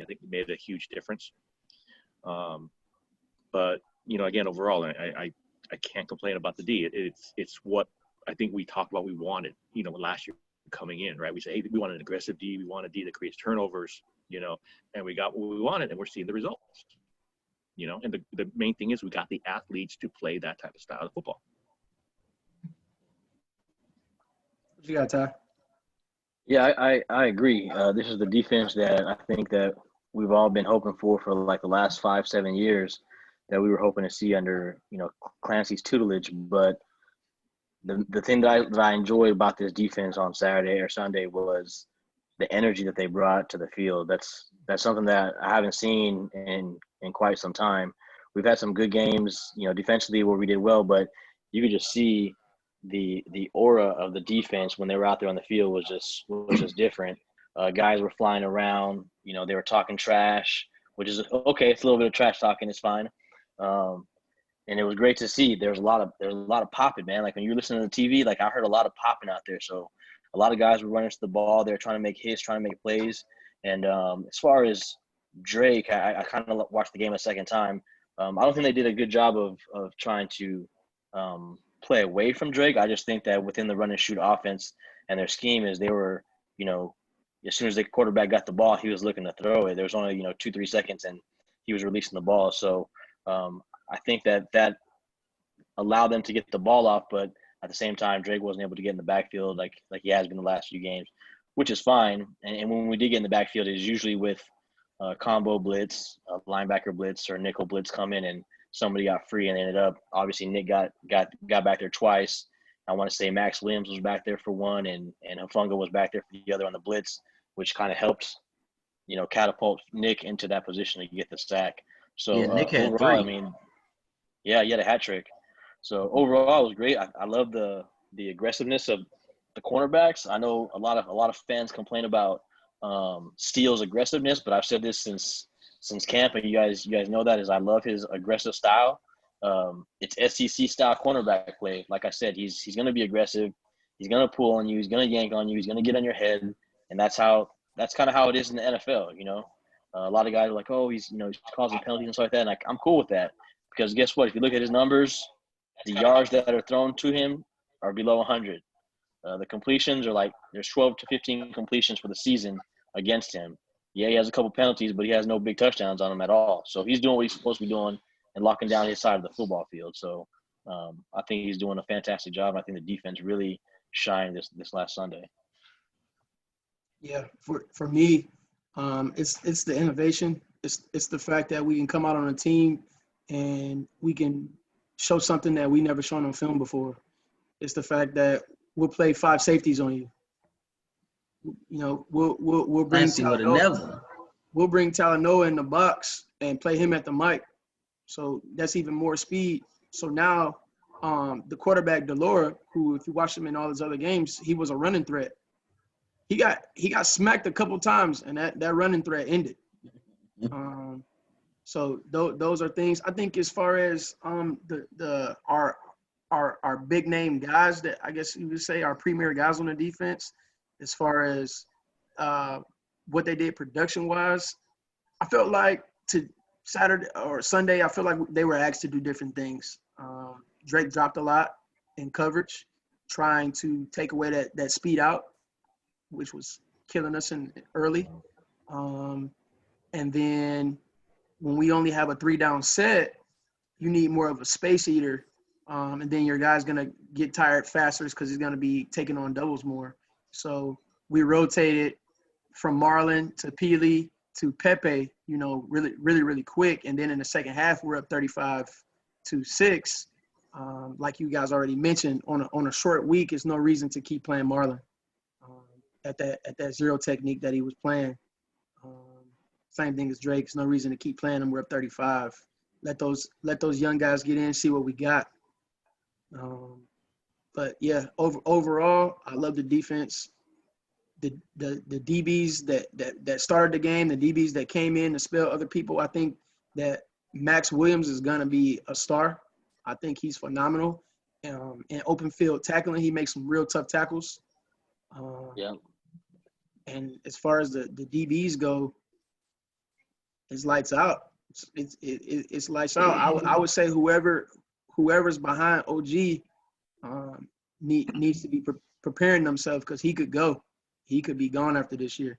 I think it made a huge difference. But again, overall, I can't complain about the D. It's what I think we talked about. We wanted, last year coming in, right? We say, hey, we want an aggressive D. We want a D that creates turnovers, and we got what we wanted, and we're seeing the results. And the main thing is we got the athletes to play that type of style of football. What you got, Ty? Yeah, I agree. This is the defense that I think that we've all been hoping for like the last 5-7 years, that we were hoping to see under, Clancy's tutelage. But the thing that I enjoyed about this defense on Saturday or Sunday was the energy that they brought to the field. That's something that I haven't seen in quite some time. We've had some good games, defensively where we did well, but you could just see the aura of the defense when they were out there on the field was just different. Guys were flying around, they were talking trash, which is okay. It's a little bit of trash talking. It's fine. And it was great to see. There's a lot of popping, man. Like when you're listening to the TV, like I heard a lot of popping out there. So a lot of guys were running to the ball. They're trying to make hits, trying to make plays. And as far as Drake, I kind of watched the game a second time. I don't think they did a good job of trying to play away from Drake. I just think that within the run and shoot offense and their scheme is they were, as soon as the quarterback got the ball, he was looking to throw it. There was only, 2-3 seconds and he was releasing the ball. So I think that allowed them to get the ball off, but at the same time, Drake wasn't able to get in the backfield like he has been the last few games, which is fine. And when we did get in the backfield, it's usually with combo blitz, linebacker blitz, or nickel blitz come in, and somebody got free and ended up. Obviously, Nick got back there twice. I want to say Max Williams was back there for one, and Hufanga was back there for the other on the blitz, which kind of helped, catapult Nick into that position to get the sack. So yeah, Nick had overall, 3. Yeah, he had a hat trick. So overall, it was great. I love the aggressiveness of the cornerbacks. I know a lot of fans complain about Steele's aggressiveness, but I've said this since camp, and you guys know that is I love his aggressive style. It's SEC style cornerback play. Like I said, he's going to be aggressive. He's going to pull on you. He's going to yank on you. He's going to get on your head, and that's kind of how it is in the NFL. A lot of guys are like, oh, he's causing penalties and stuff like that, and I'm cool with that because guess what? If you look at his numbers, the yards that are thrown to him are below 100. The completions are like there's 12 to 15 completions for the season against him. Yeah, he has a couple penalties, but he has no big touchdowns on him at all. So he's doing what he's supposed to be doing and locking down his side of the football field. So I think he's doing a fantastic job. I think the defense really shined this last Sunday. Yeah, for me, it's the innovation. It's the fact that we can come out on a team and we can show something that we never shown on film before. It's the fact that we'll play 5 safeties on you. We'll bring Talanoa. We'll bring Talanoa in the box and play him at the mic. So that's even more speed. So now the quarterback Delora, who if you watch him in all his other games, he was a running threat. He got smacked a couple times, and that running threat ended. So those are things I think as far as our big name guys that I guess you would say our premier guys on the defense, as far as what they did production wise, I felt like to Saturday or Sunday, I feel like they were asked to do different things. Drake dropped a lot in coverage, trying to take away that speed out, which was killing us in early. And then when we only have a 3-down set, you need more of a space eater. And then your guy's going to get tired faster because he's going to be taking on doubles more. So we rotated from Marlon to Peely to Pepe, really, really, really quick. And then in the second half, we're up 35-6. Like you guys already mentioned, on a short week, it's no reason to keep playing Marlon at that zero technique that he was playing. Same thing as Drake. There's no reason to keep playing him. We're up 35. Let those young guys get in, see what we got. But yeah, overall, I love the defense. The DBs that started the game, the DBs that came in to spell other people. I think that Max Williams is gonna be a star. I think he's phenomenal. In open field tackling, he makes some real tough tackles. Yeah. And as far as the DBs go, it's lights out. It's lights out. I would say whoever's behind OG needs to be preparing themselves because he could go. He could be gone after this year.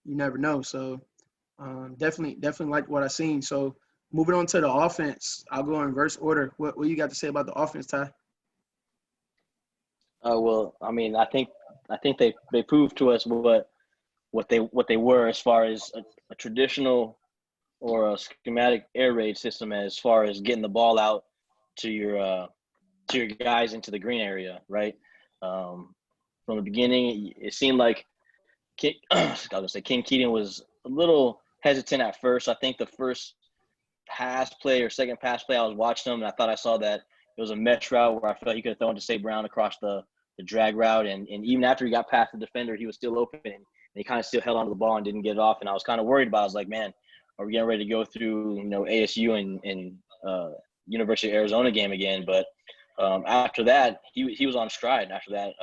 You never know. So definitely like what I seen. So moving on to the offense, I'll go in reverse order. What you got to say about the offense, Ty? Well, I mean, I think they proved to us what they were as far as a traditional or a schematic air raid system as far as getting the ball out to your guys into the green area, right? From the beginning, it seemed like I was gonna say King Keaton was a little hesitant at first. I think the first pass play or second pass play, I was watching him and I thought I saw that it was a mesh route where I felt he could have thrown to St. Brown across the drag route, and even after he got past the defender, he was still open and he kind of still held onto the ball and didn't get it off. And I was kind of worried about it. I was like, man, are we getting ready to go through, ASU and University of Arizona game again? But after that, he was on stride after that.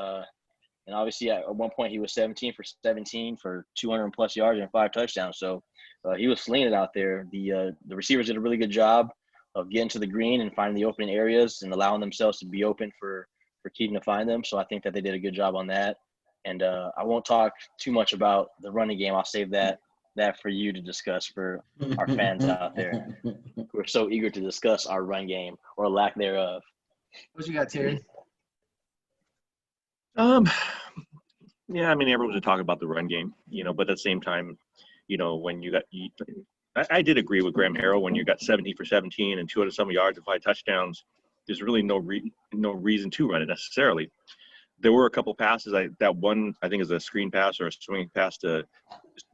And obviously at one point he was 17 for 17 for 200 plus yards and 5 touchdowns. So he was slinging it out there. The receivers did a really good job of getting to the green and finding the opening areas and allowing themselves to be open for Keaton to find them. So I think that they did a good job on that. And I won't talk too much about the running game. I'll save that for you to discuss for our fans out there who are so eager to discuss our run game or lack thereof. What you got, Terry? Yeah, I mean, everyone's to talk about the run game, but at the same time, when I did agree with Graham Harrell when you got 17 for 17 and 200 some yards and 5 touchdowns. There's really no reason to run it necessarily. There were a couple passes. That one I think is a screen pass or a swing pass to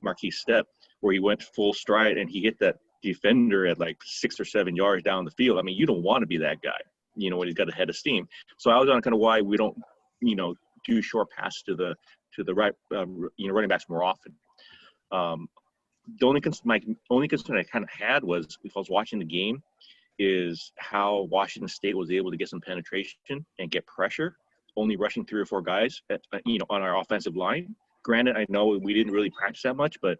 Marquise Stepp where he went full stride and he hit that defender at like 6 or 7 yards down the field. I mean, you don't want to be that guy, when he's got a head of steam. So I was on kind of why we don't, do short passes to the right, running backs more often. My only concern I kind of had was if I was watching the game is how Washington State was able to get some penetration and get pressure, only rushing 3 or 4 guys, on our offensive line. Granted, I know we didn't really practice that much, but,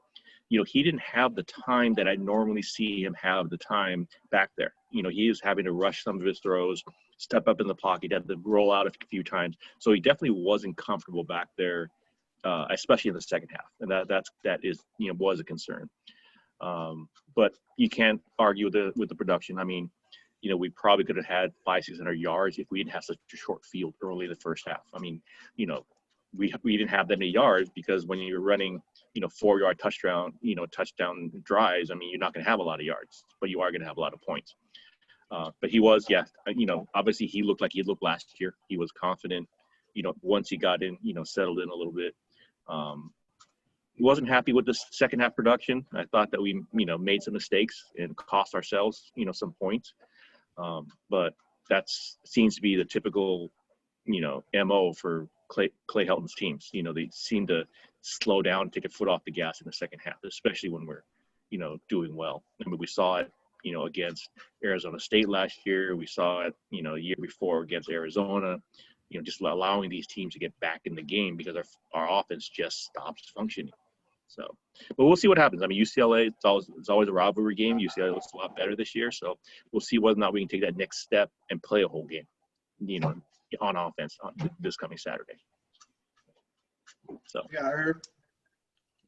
he didn't have the time that I normally see him have the time back there. He is having to rush some of his throws, step up in the pocket, had to roll out a few times. So he definitely wasn't comfortable back there, especially in the second half. And that is, was a concern. But you can't argue with the production. I mean, we probably could have had 500-600 yards if we didn't have such a short field early in the first half. I mean, we didn't have that many yards because when you're running, 4-yard touchdown drives, I mean, you're not going to have a lot of yards, but you are going to have a lot of points. But he was, obviously he looked like he looked last year. He was confident, once he got in, settled in a little bit. Wasn't happy with the second half production. I thought that we, made some mistakes and cost ourselves, some points. But that seems to be the typical, MO for Clay Helton's teams. They seem to slow down, take a foot off the gas in the second half, especially when we're, doing well. I mean, we saw it, against Arizona State last year. We saw it, the year before against Arizona. Just allowing these teams to get back in the game because our offense just stops functioning. So, but we'll see what happens. I mean, UCLA, it's always a rivalry game. UCLA looks a lot better this year, so we'll see whether or not we can take that next step and play a whole game, on offense on this coming Saturday. So.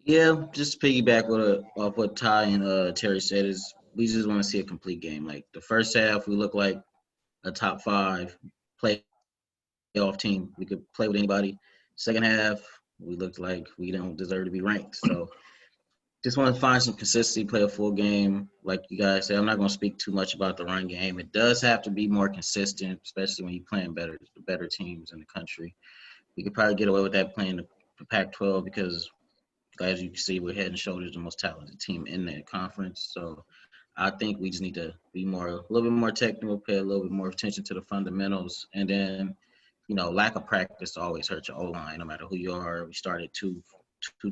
Yeah, just to piggyback off what Ty and Terry said is we just want to see a complete game. Like the first half, we look like a top 5 playoff team. We could play with anybody. Second half, we looked like we don't deserve to be ranked. So just want to find some consistency, play a full game. Like you guys said, I'm not going to speak too much about the run game. It does have to be more consistent, especially when you're playing better teams in the country. We could probably get away with that playing the Pac-12 because, as you can see, we're head and shoulders the most talented team in that conference. So I think we just need to be a little bit more technical, pay a little bit more attention to the fundamentals, and then lack of practice always hurts your O-line, no matter who you are. We started two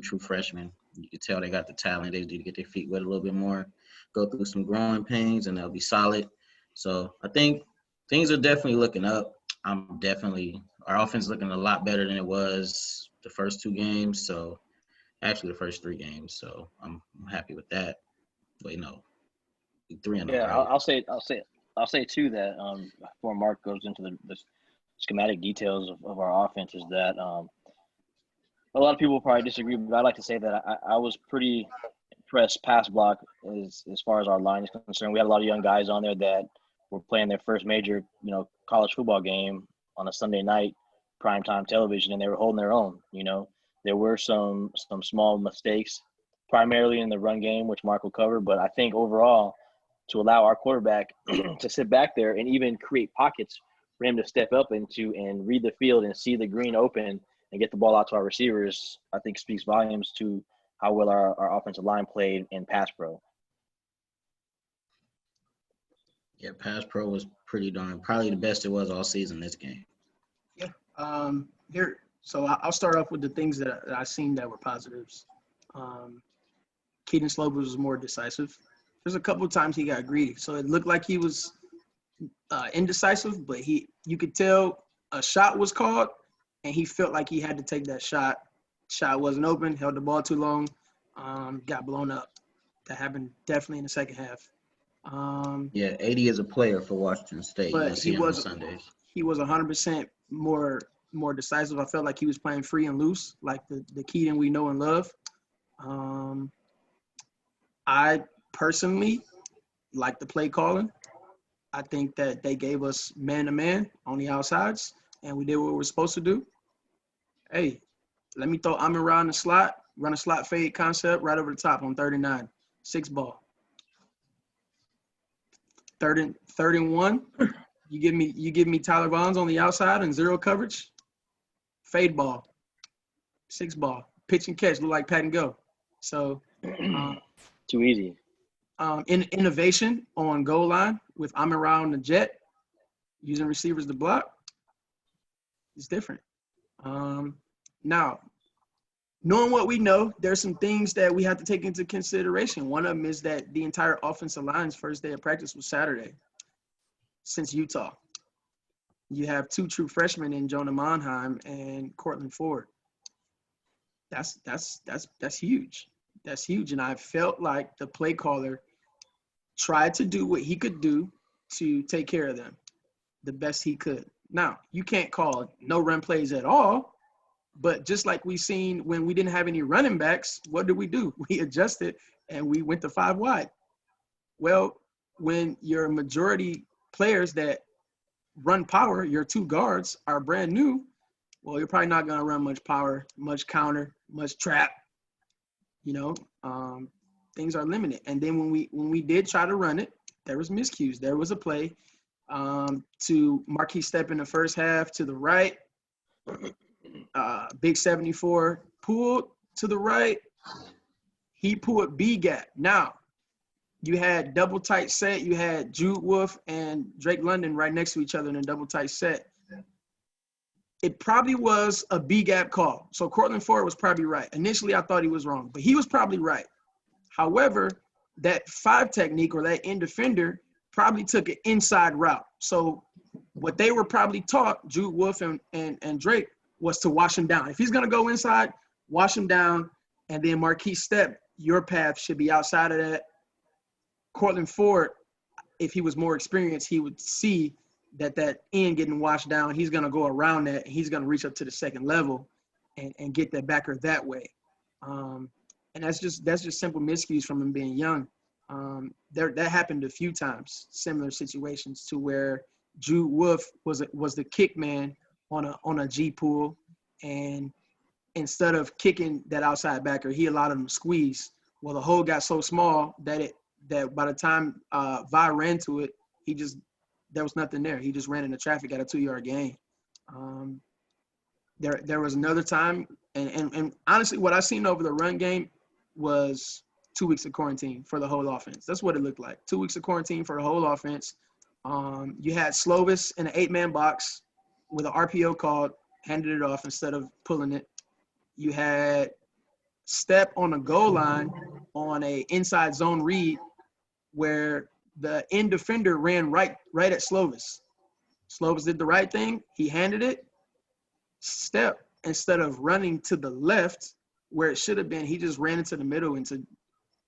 true freshmen. You can tell they got the talent. They need to get their feet wet a little bit more, go through some growing pains, and they'll be solid. So I think things are definitely looking up. Our offense is looking a lot better than it was the first 2 games. So actually the first 3 games. So I'm happy with that. Wait, no, 3-0, Yeah, right? I'll say too that before Mark goes into the schematic details of our offense is that a lot of people probably disagree, but I like to say that I was pretty impressed pass block as far as our line is concerned. We had a lot of young guys on there that were playing their first major, college football game on a Sunday night, primetime television, and they were holding their own. There were some small mistakes, primarily in the run game, which Mark will cover, but I think overall, to allow our quarterback to sit back there and even create pockets for him to step up into and read the field and see the green open and get the ball out to our receivers, I think speaks volumes to how well our offensive line played in pass pro. Yeah, pass pro was pretty darn, probably the best it was all season this game. Yeah. So I'll start off with the things that I seen that were positives. Keaton Slovis was more decisive. There's a couple of times he got greedy, so it looked like he was indecisive, but you could tell a shot was called, and he felt like he had to take that shot. Shot wasn't open, held the ball too long, got blown up. That happened definitely in the second half. Yeah, 80 is a player for Washington State. You're But gonna see him on Sundays. he was 100% more decisive. I felt like he was playing free and loose, like the Keaton we know and love. I personally like the play calling. I think that they gave us man-to-man on the outsides, and we did what we were supposed to do. Hey, let me throw Amon around the slot, run a slot fade concept right over the top on 39, 6 ball. Third and 1, you give me Tyler Vaughns on the outside and zero coverage, fade ball, 6 ball, pitch and catch, look like pat and go. So Too easy. in innovation on goal line with Amon Ra on the jet, using receivers to block, it's different. Now, knowing what we know, there's some things that we have to take into consideration. One of them is that the entire offensive line's first day of practice was Saturday since Utah. You have 2 true freshmen in Jonah Monheim and Cortland Ford. That's huge. That's huge. And I felt like the play caller tried to do what he could do to take care of them the best he could. Now, you can't call no run plays at all, but just like we seen when we didn't have any running backs, what did we do? We adjusted and we went to 5 wide. Well, when your majority players that run power, your 2 guards are brand new, well, you're probably not going to run much power, much counter, much trap. Things are limited. And then when we did try to run it, there was miscues. There was a play to Marquis step in the first half to the right. Big 74 pulled to the right. He pulled B gap. Now, you had double tight set. You had Jude Wolf and Drake London right next to each other in a double tight set. It probably was a B gap call. So Cortland Ford was probably right. Initially, I thought he was wrong, but he was probably right. However, that 5 technique or that end defender probably took an inside route. So what they were probably taught, Jude Wolf and Drake, was to wash him down. If he's going to go inside, wash him down, and then Marquis step, your path should be outside of that. Cortland Ford, if he was more experienced, he would see that end getting washed down. He's going to go around that, and he's going to reach up to the second level and get that backer that way. And that's just simple miscues from him being young. That happened a few times, similar situations to where Jude Wolf was the kick man on a G pull, and instead of kicking that outside backer, he allowed him to squeeze. Well, the hole got so small that by the time Vi ran to it, there was nothing there. He just ran into traffic at a 2-yard gain. There was another time, and honestly, what I seen over the run game was 2 weeks of quarantine for the whole offense. That's what it looked like. 2 weeks of quarantine for the whole offense. You had Slovis in an 8-man box with an RPO called, handed it off instead of pulling it. You had Step on a goal line on a inside zone read where the end defender ran right at Slovis. Slovis did the right thing. He handed it. Step, instead of running to the left where it should have been, he just ran into the middle into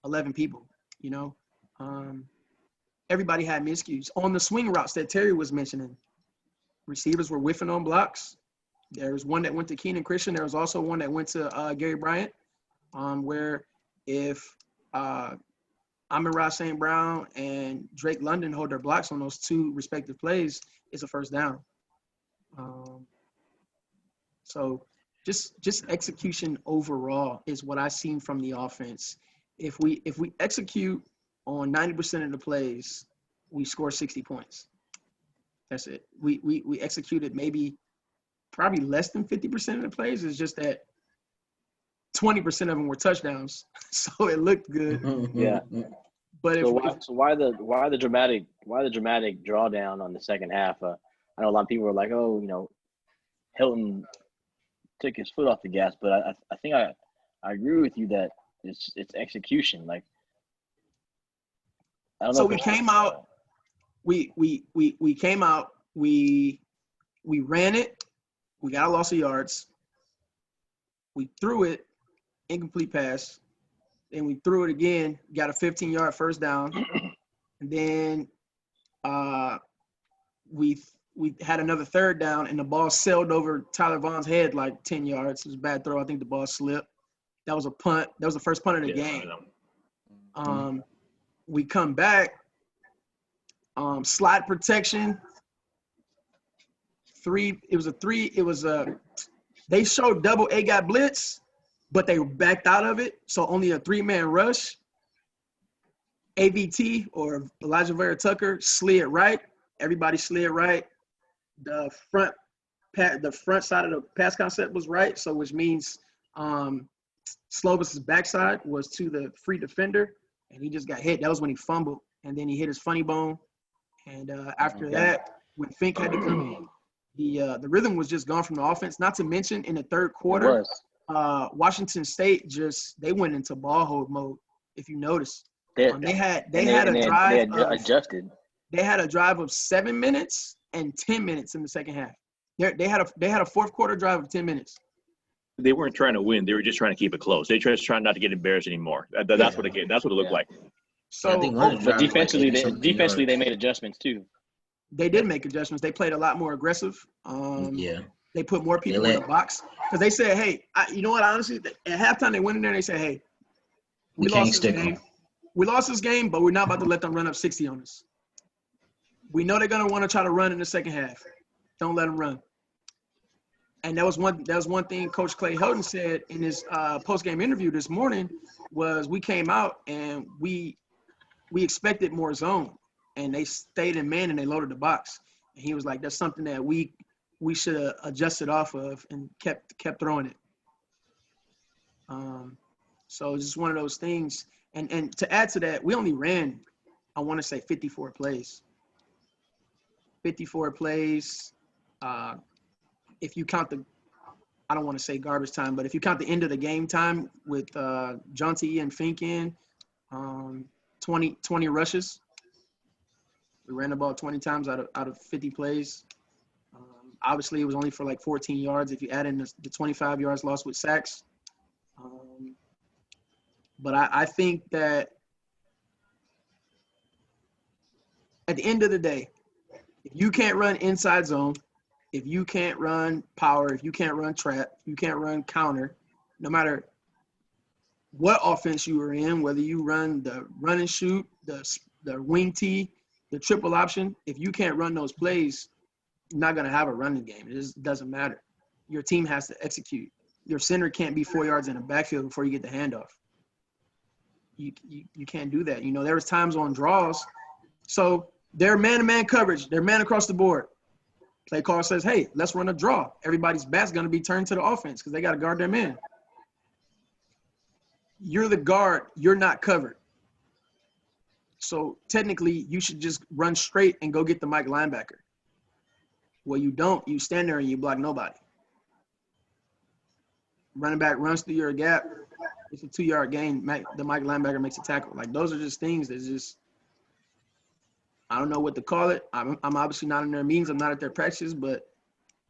11 people. You know, everybody had miscues on the swing routes that Terry was mentioning. Receivers were whiffing on blocks. There was one that went to Keenan Christian. There was also one that went to Gary Bryant, where if Amon-Ra St. Brown and Drake London hold their blocks on those two respective plays, it's a first down. So just execution overall is what I've seen from the offense. If we execute on 90% of the plays, we score 60 points. That's it. We executed probably less than 50% of the plays. It's just that 20% of them were touchdowns, so it looked good. Yeah. But So why the dramatic drawdown on the second half? I know a lot of people were like, oh, Hilton took his foot off the gas, but I think I agree with you that it's execution. Like, I don't know. So we came out. We came out. We ran it. We got a loss of yards. We threw it, incomplete pass. Then we threw it again, got a 15-yard first down. And then we had another third down, and the ball sailed over Tyler Vaughn's head like 10 yards. It was a bad throw. I think the ball slipped. That was a punt. That was the first punt of the game. We come back, slide protection. They showed double A gap blitz, but they backed out of it. So only a 3-man rush. AVT or Elijah Vera Tucker slid right. Everybody slid right. The front side of the pass concept was right. So which means Slovis's backside was to the free defender, and he just got hit. That was when he fumbled, and then he hit his funny bone. And after that, when Fink had to come in, the rhythm was just gone from the offense. Not to mention in the third quarter, Washington State they went into ball hold mode. If you notice, they had a drive of 7 minutes and 10 minutes in the second half. They had a fourth quarter drive of 10 minutes. They weren't trying to win. They were just trying to keep it close. They just trying not to get embarrassed anymore. That's what it looked like. So, but defensively, they made adjustments too. They did make adjustments. They played a lot more aggressive. They put more people in the box because they said, "Hey, you know what? Honestly, at halftime they went in there and they said, "Hey, we lost this game. We lost this game, but we're not about to let them run up 60 on us. We know they're gonna want to try to run in the second half. Don't let them run." And that was one thing Coach Clay Helton said in his post-game interview this morning was we came out and we expected more zone, and they stayed in man and they loaded the box. And he was like, "That's something that we should have adjusted off of and kept throwing it." So it's just one of those things. And to add to that, we only ran, I want to say 54 plays. 54 plays. If you count I don't want to say garbage time, but if you count the end of the game time with Jonty and Fink in, 20 rushes. We ran the ball 20 times out of 50 plays. Obviously, it was only for like 14 yards if you add in the 25 yards lost with sacks. But I think that at the end of the day, if you can't run inside zone, if you can't run power, if you can't run trap, you can't run counter, no matter what offense you are in, whether you run the run and shoot, the wing tee, the triple option, if you can't run those plays, you're not going to have a running game. It just doesn't matter. Your team has to execute. Your center can't be 4 yards in the backfield before you get the handoff. You can't do that. There was times on draws. So they're man-to-man coverage. They're man across the board. Play call says, "Hey, let's run a draw." Everybody's back's going to be turned to the offense because they got to guard their man. You're the guard. You're not covered. So technically, you should just run straight and go get the Mike linebacker. Well, you don't. You stand there and you block nobody. Running back runs through your gap. It's a 2-yard gain. The Mike linebacker makes a tackle. Like, those are just things that just – I don't know what to call it. I'm obviously not in their meetings. I'm not at their practices, but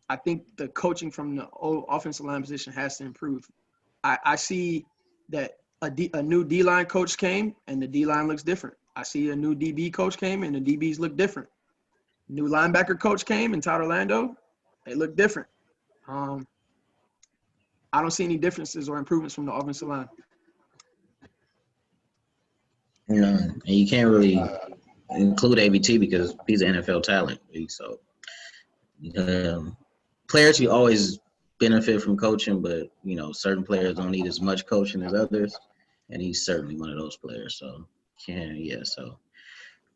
I think the coaching from the old offensive line position has to improve. I see that a new D-line coach came, and the D-line looks different. I see a new DB coach came, and the DBs look different. New linebacker coach came, and Todd Orlando, they look different. I don't see any differences or improvements from the offensive line. And you can't really include ABT because he's an NFL talent. So players, you always benefit from coaching, but certain players don't need as much coaching as others, and he's certainly one of those players. So so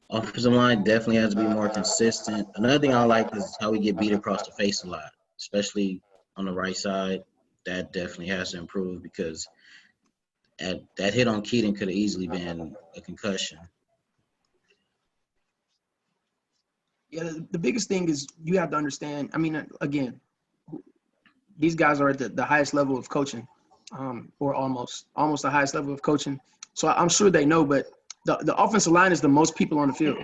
offensive line definitely has to be more consistent. Another thing I like is how we get beat across the face a lot, especially on the right side. That definitely has to improve because that hit on Keaton could have easily been a concussion. Yeah, the biggest thing is you have to understand. I mean, again, these guys are at the highest level of coaching, or almost the highest level of coaching. So I'm sure they know, but the offensive line is the most people on the field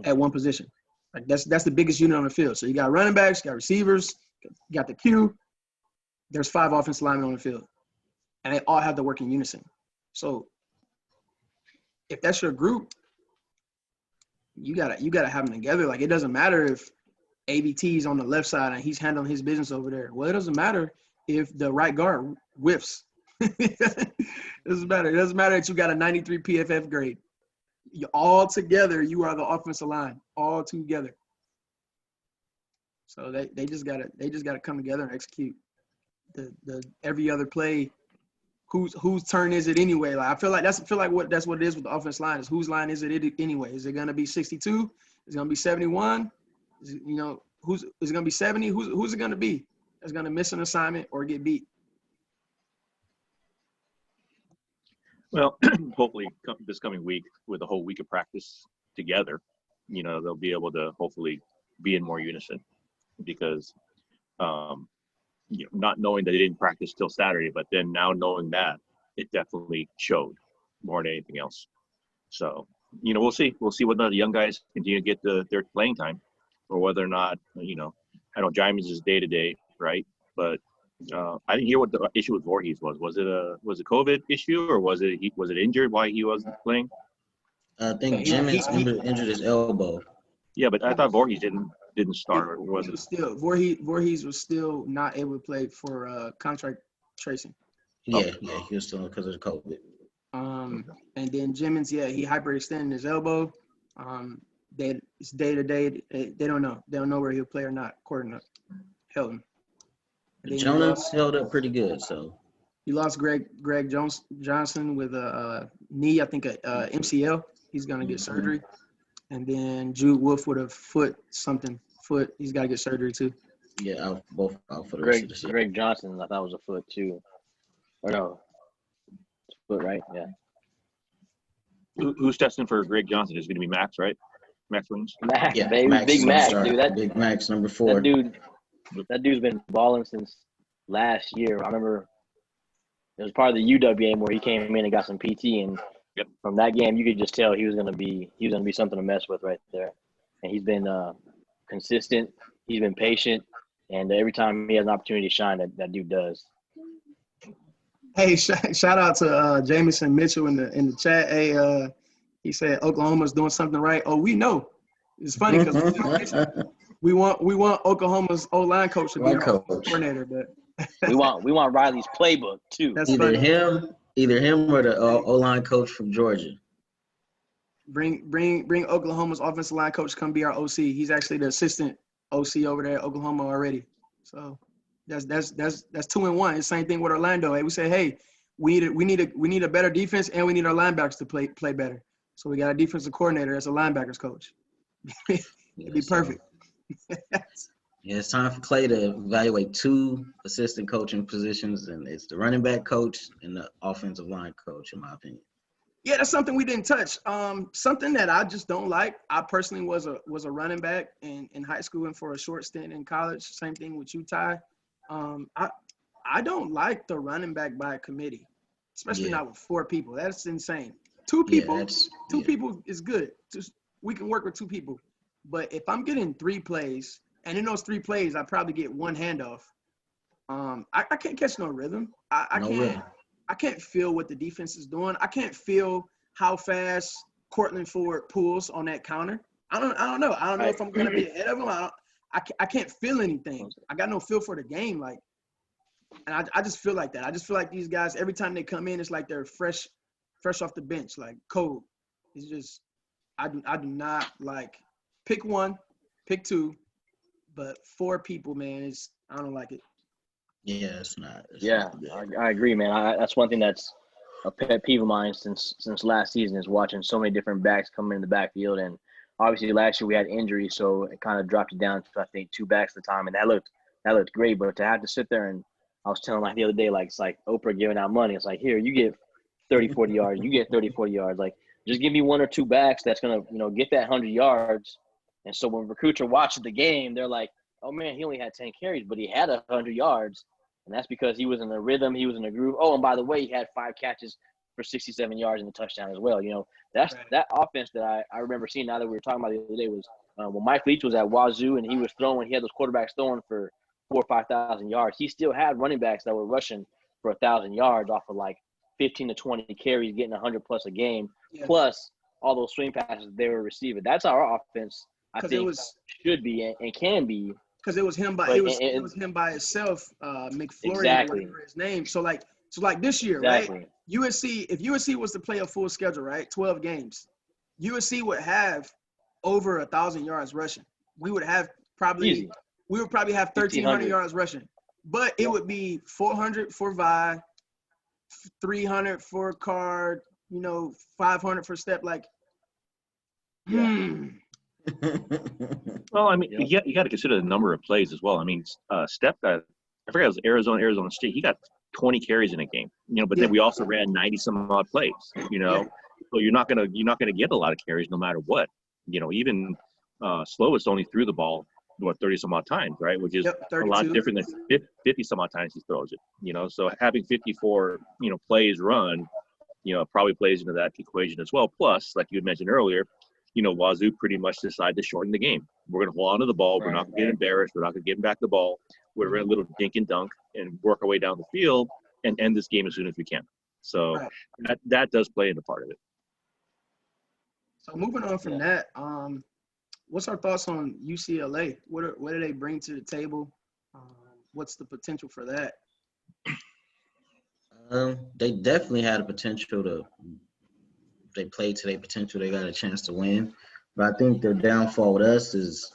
at one position. Like that's the biggest unit on the field. So you got running backs, you got receivers, you got the Q. There's 5 offensive linemen on the field, and they all have to work in unison. So if that's your group, you gotta have them together. Like it doesn't matter if ABT's on the left side and he's handling his business over there. Well, it doesn't matter if the right guard whiffs. It doesn't matter. It doesn't matter that you got a 93 PFF grade. All together, you are the offensive line. All together. So they just gotta come together and execute. The every other play. Whose turn is it anyway? Like I feel like that's what it is with the offensive line. Is whose line is it anyway? Is it gonna be 62? Is it gonna be 71? Is it, is it gonna be 70? Who's it gonna be? That's gonna miss an assignment or get beat. Well, hopefully this coming week with a whole week of practice together, they'll be able to hopefully be in more unison because, not knowing that they didn't practice till Saturday, but then now knowing that, it definitely showed more than anything else. So, we'll see. We'll see whether the young guys continue to get their playing time or whether or not, I know Jaimez is day-to-day, right? But I didn't hear what the issue with Voorhees was. Was it a COVID issue or was it injured why he wasn't playing? I think Jimmins injured his elbow. Yeah, but I thought Voorhees didn't start, or was it? Still Voorhees was still not able to play for contract tracing. Yeah, he was still because of the COVID. And then Jimmins, he hyperextended his elbow. It's day to day. They don't know. They don't know where he'll play or not, according to Hilton. Jonas held up pretty good, so. You lost Greg Johnson with a knee, I think a MCL. He's gonna get surgery. And then Jude Wolf with a foot. He's got to get surgery too. Yeah, both out for the rest of the season. Greg Johnson, I thought was a foot too. Or no, foot, right? Yeah. Who's testing for Greg Johnson? Is it going to be Max, right? Max Williams? Max, yeah, baby. Max Big Max, dude. Big Max, number 4. That dude's been balling since last year. I remember it was part of the UW game where he came in and got some PT, and from that game you could just tell he was gonna be something to mess with right there. And he's been consistent. He's been patient, and every time he has an opportunity to shine, that dude does. Hey, shout out to Jamison Mitchell in the chat. Hey, he said Oklahoma's doing something right. Oh, we know. It's funny because we want Oklahoma's O-line coach to be our coordinator, but we want Riley's playbook too. That's either funny. him or the O-line coach from Georgia. Bring Oklahoma's offensive line coach to come be our OC. He's actually the assistant OC over there at Oklahoma already. So that's 2-1. It's the same thing with Orlando. Hey, we say, hey, we need a better defense and we need our linebackers to play better. So we got a defensive coordinator as a linebackers coach. It'd be perfect. Yeah, it's time for Clay to evaluate 2 assistant coaching positions, and it's the running back coach and the offensive line coach, in my opinion. Yeah, that's something we didn't touch. Something that I just don't like. I personally was a running back in high school and for a short stint in college. Same thing with you, Ty. I don't like the running back by committee, especially not with 4 people. That's insane. 2 people, people is good. We can work with 2 people. But if I'm getting 3 plays, and in those 3 plays, I probably get 1 handoff. I can't catch no rhythm. I can't. Rhythm. I can't feel what the defense is doing. I can't feel how fast Cortland Ford pulls on that counter. I don't know. I don't know if I'm gonna be ahead of him. I can't feel anything. I got no feel for the game. Like, and I just feel like that. I just feel like these guys, every time they come in, it's like they're fresh off the bench, like cold. It's just I do not like pick one, pick two, but 4 people, man, I don't like it. Yeah, it's not. I agree, man. That's one thing that's a pet peeve of mine since last season is watching so many different backs come in the backfield. And obviously last year we had injuries, so it kind of dropped it down to I think 2 backs at the time, and that looked great. But to have to sit there and I was telling the other day, like it's like Oprah giving out money. It's like, here, you get 30, 40 yards, you get 30, 40 yards. Like just give me 1 or 2 backs that's gonna get that 100 yards. And so when recruits are watching the game, they're like, oh man, he only had 10 carries, but he had 100 yards. And that's because he was in a rhythm. He was in a groove. Oh, and by the way, he had 5 catches for 67 yards and a touchdown as well. That's right. That offense that I remember seeing now that we were talking about the other day was when Mike Leach was at Wazoo and he was throwing – he had those quarterbacks throwing for 4,000 or 5,000 yards. He still had running backs that were rushing for 1,000 yards off of like 15 to 20 carries, getting 100-plus a game, plus all those swing passes they were receiving. That's our offense, I think, should be and can be. Because it was him by it was him by himself, McFlurry, or whatever his name. So like this year, right? USC, if USC was to play a full schedule, right, 12 games, USC would have over 1,000 yards rushing. We would have probably 1,300 yards rushing, but it would be 400 for Vi, 300 for Card, 500 for Step. Like, Well, I mean, you got to consider the number of plays as well. I mean, Steph got, I forget, it was Arizona State. He got 20 carries in a game, but then we also ran 90 some odd plays, so you're not gonna get a lot of carries no matter what. Even Slovis only threw the ball 30 some odd times, right? Which is a lot different than 50 some odd times he throws it. So having 54 plays run, probably plays into that equation as well. Plus, like you had mentioned earlier, Wazoo pretty much decided to shorten the game. We're going to hold on to the ball. We're not going to get embarrassed. We're not going to give them back the ball. We're going to little dink and dunk and work our way down the field and end this game as soon as we can. So that does play into part of it. So moving on from that, what's our thoughts on UCLA? What do they bring to the table? What's the potential for that? They definitely had a potential to – they played to their potential. They got a chance to win. But I think their downfall with us is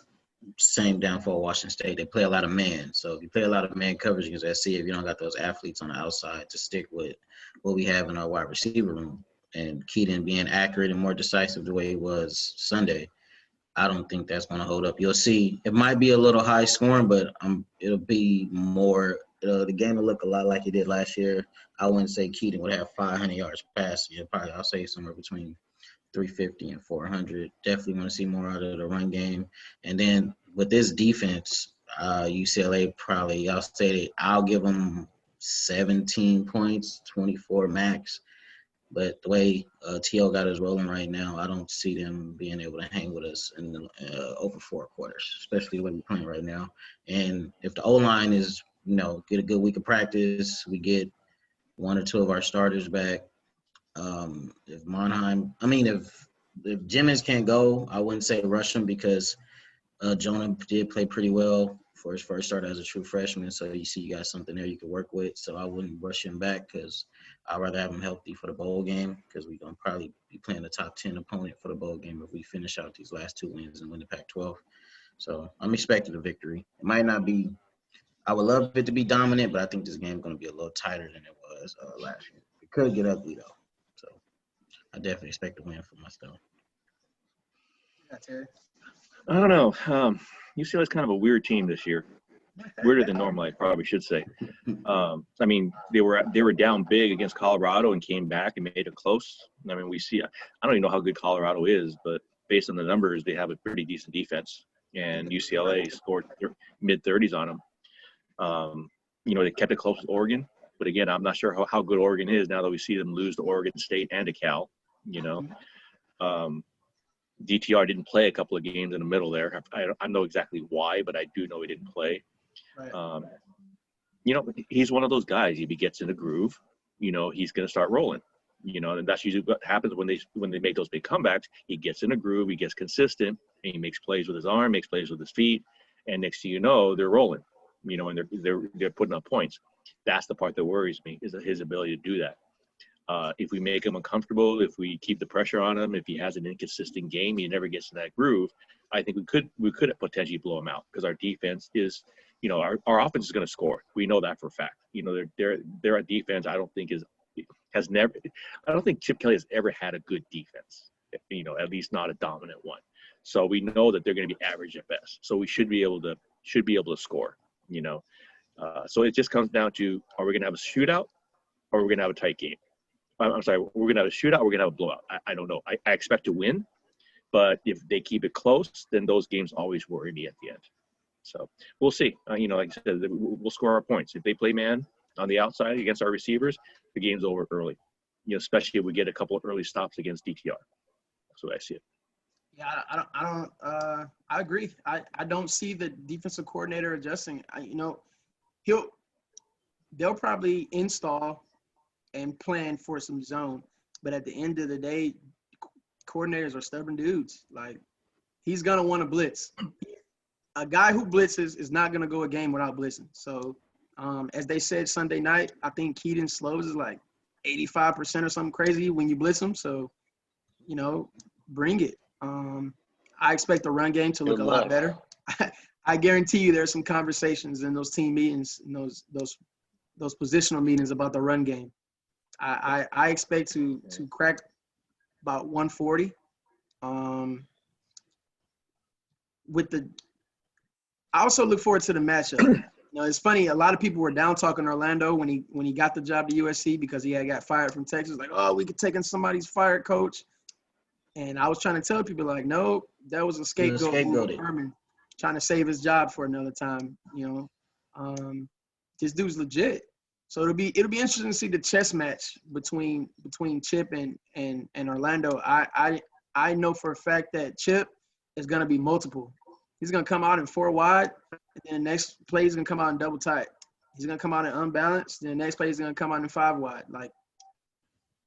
same downfall Washington State. They play a lot of man. So if you play a lot of man coverage against SC, if you don't got those athletes on the outside to stick with what we have in our wide receiver room, and Keaton being accurate and more decisive the way he was Sunday, I don't think that's going to hold up. You'll see it might be a little high scoring, but it'll be more the game will look a lot like it did last year. I wouldn't say Keaton would have 500 yards passing. I'll say somewhere between 350 and 400. Definitely want to see more out of the run game. And then with this defense, UCLA probably, I'll give them 17 points, 24 max. But the way T.O. got us rolling right now, I don't see them being able to hang with us in the over 4 quarters, especially the way we're playing right now. And if the O-line is, get a good week of practice, we get 1 or 2 of our starters back. If Jimmins can't go, I wouldn't say rush him because Jonah did play pretty well for his first start as a true freshman. So you see you got something there you could work with. So I wouldn't rush him back because I'd rather have him healthy for the bowl game because we're going to probably be playing a top 10 opponent for the bowl game if we finish out these last 2 wins and win the Pac-12. So I'm expecting a victory. It might not be – I would love it to be dominant, but I think this game is going to be a little tighter than it was last year. It could get ugly, though. So I definitely expect to win for myself. Yeah, Terry. I don't know. UCLA is kind of a weird team this year. Weirder than normal, I probably should say. I mean, they were down big against Colorado and came back and made it close. I mean, I don't even know how good Colorado is, but based on the numbers, they have a pretty decent defense. And UCLA scored mid-30s on them. They kept it close with Oregon. But, again, I'm not sure how good Oregon is now that we see them lose to Oregon State and to Cal, DTR didn't play a couple of games in the middle there. I know exactly why, but I do know he didn't play. Right. He's one of those guys. If he gets in a groove, he's going to start rolling. And that's usually what happens when they make those big comebacks. He gets in a groove, he gets consistent, and he makes plays with his arm, makes plays with his feet, and next thing you know, they're rolling. And they're putting up points. That's the part that worries me, is his ability to do that. If we make him uncomfortable, if we keep the pressure on him, if he has an inconsistent game, he never gets in that groove, I think we could potentially blow him out, because our defense is, our offense is going to score. We know that for a fact. They're a defense I don't think I don't think Chip Kelly has ever had a good defense, at least not a dominant one. So we know that they're going to be average at best. So we should be able to score, so it just comes down to, are we going to have a shootout, or are we going to have a tight game? I'm sorry, we're going to have a shootout, or we're going to have a blowout. I don't know. I expect to win, but if they keep it close, then those games always worry me at the end. So we'll see. Like I said, we'll score our points. If they play man on the outside against our receivers, the game's over early. Especially if we get a couple of early stops against DTR. That's the way I see it. Yeah, I agree. I don't see the defensive coordinator adjusting. They'll probably install and plan for some zone, but at the end of the day, coordinators are stubborn dudes. Like, he's gonna want to blitz. A guy who blitzes is not gonna go a game without blitzing. So, as they said Sunday night, I think Keaton slows is like 85% or something crazy when you blitz him. So, bring it. I expect the run game to look a lot better. I guarantee you there's some conversations in those team meetings, in those positional meetings about the run game. I expect to crack about 140. I also look forward to the matchup. It's funny. A lot of people were down talking Orlando when he got the job to USC because he had got fired from Texas. Like, oh, we could take in somebody's fired coach. And I was trying to tell people, like, no, that was a scapegoat. Herman trying to save his job for another time. This dude's legit. So it'll be interesting to see the chess match between Chip and Orlando. I know for a fact that Chip is going to be multiple. He's going to come out in 4 wide, and then the next play he's going to come out in double tight. He's going to come out in unbalanced, then the next play he's going to come out in 5 wide. Like,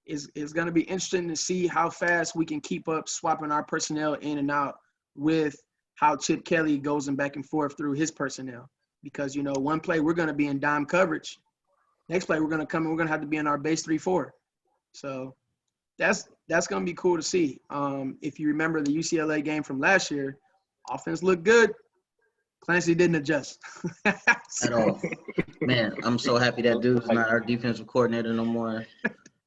it's going to be interesting to see how fast we can keep up swapping our personnel in and out with how Chip Kelly goes back and forth through his personnel. Because, one play we're going to be in dime coverage. Next play we're going to come and we're going to have to be in our base 3-4. So that's going to be cool to see. If you remember the UCLA game from last year, offense looked good. Clancy didn't adjust. At all. Man, I'm so happy that dude's not our defensive coordinator no more.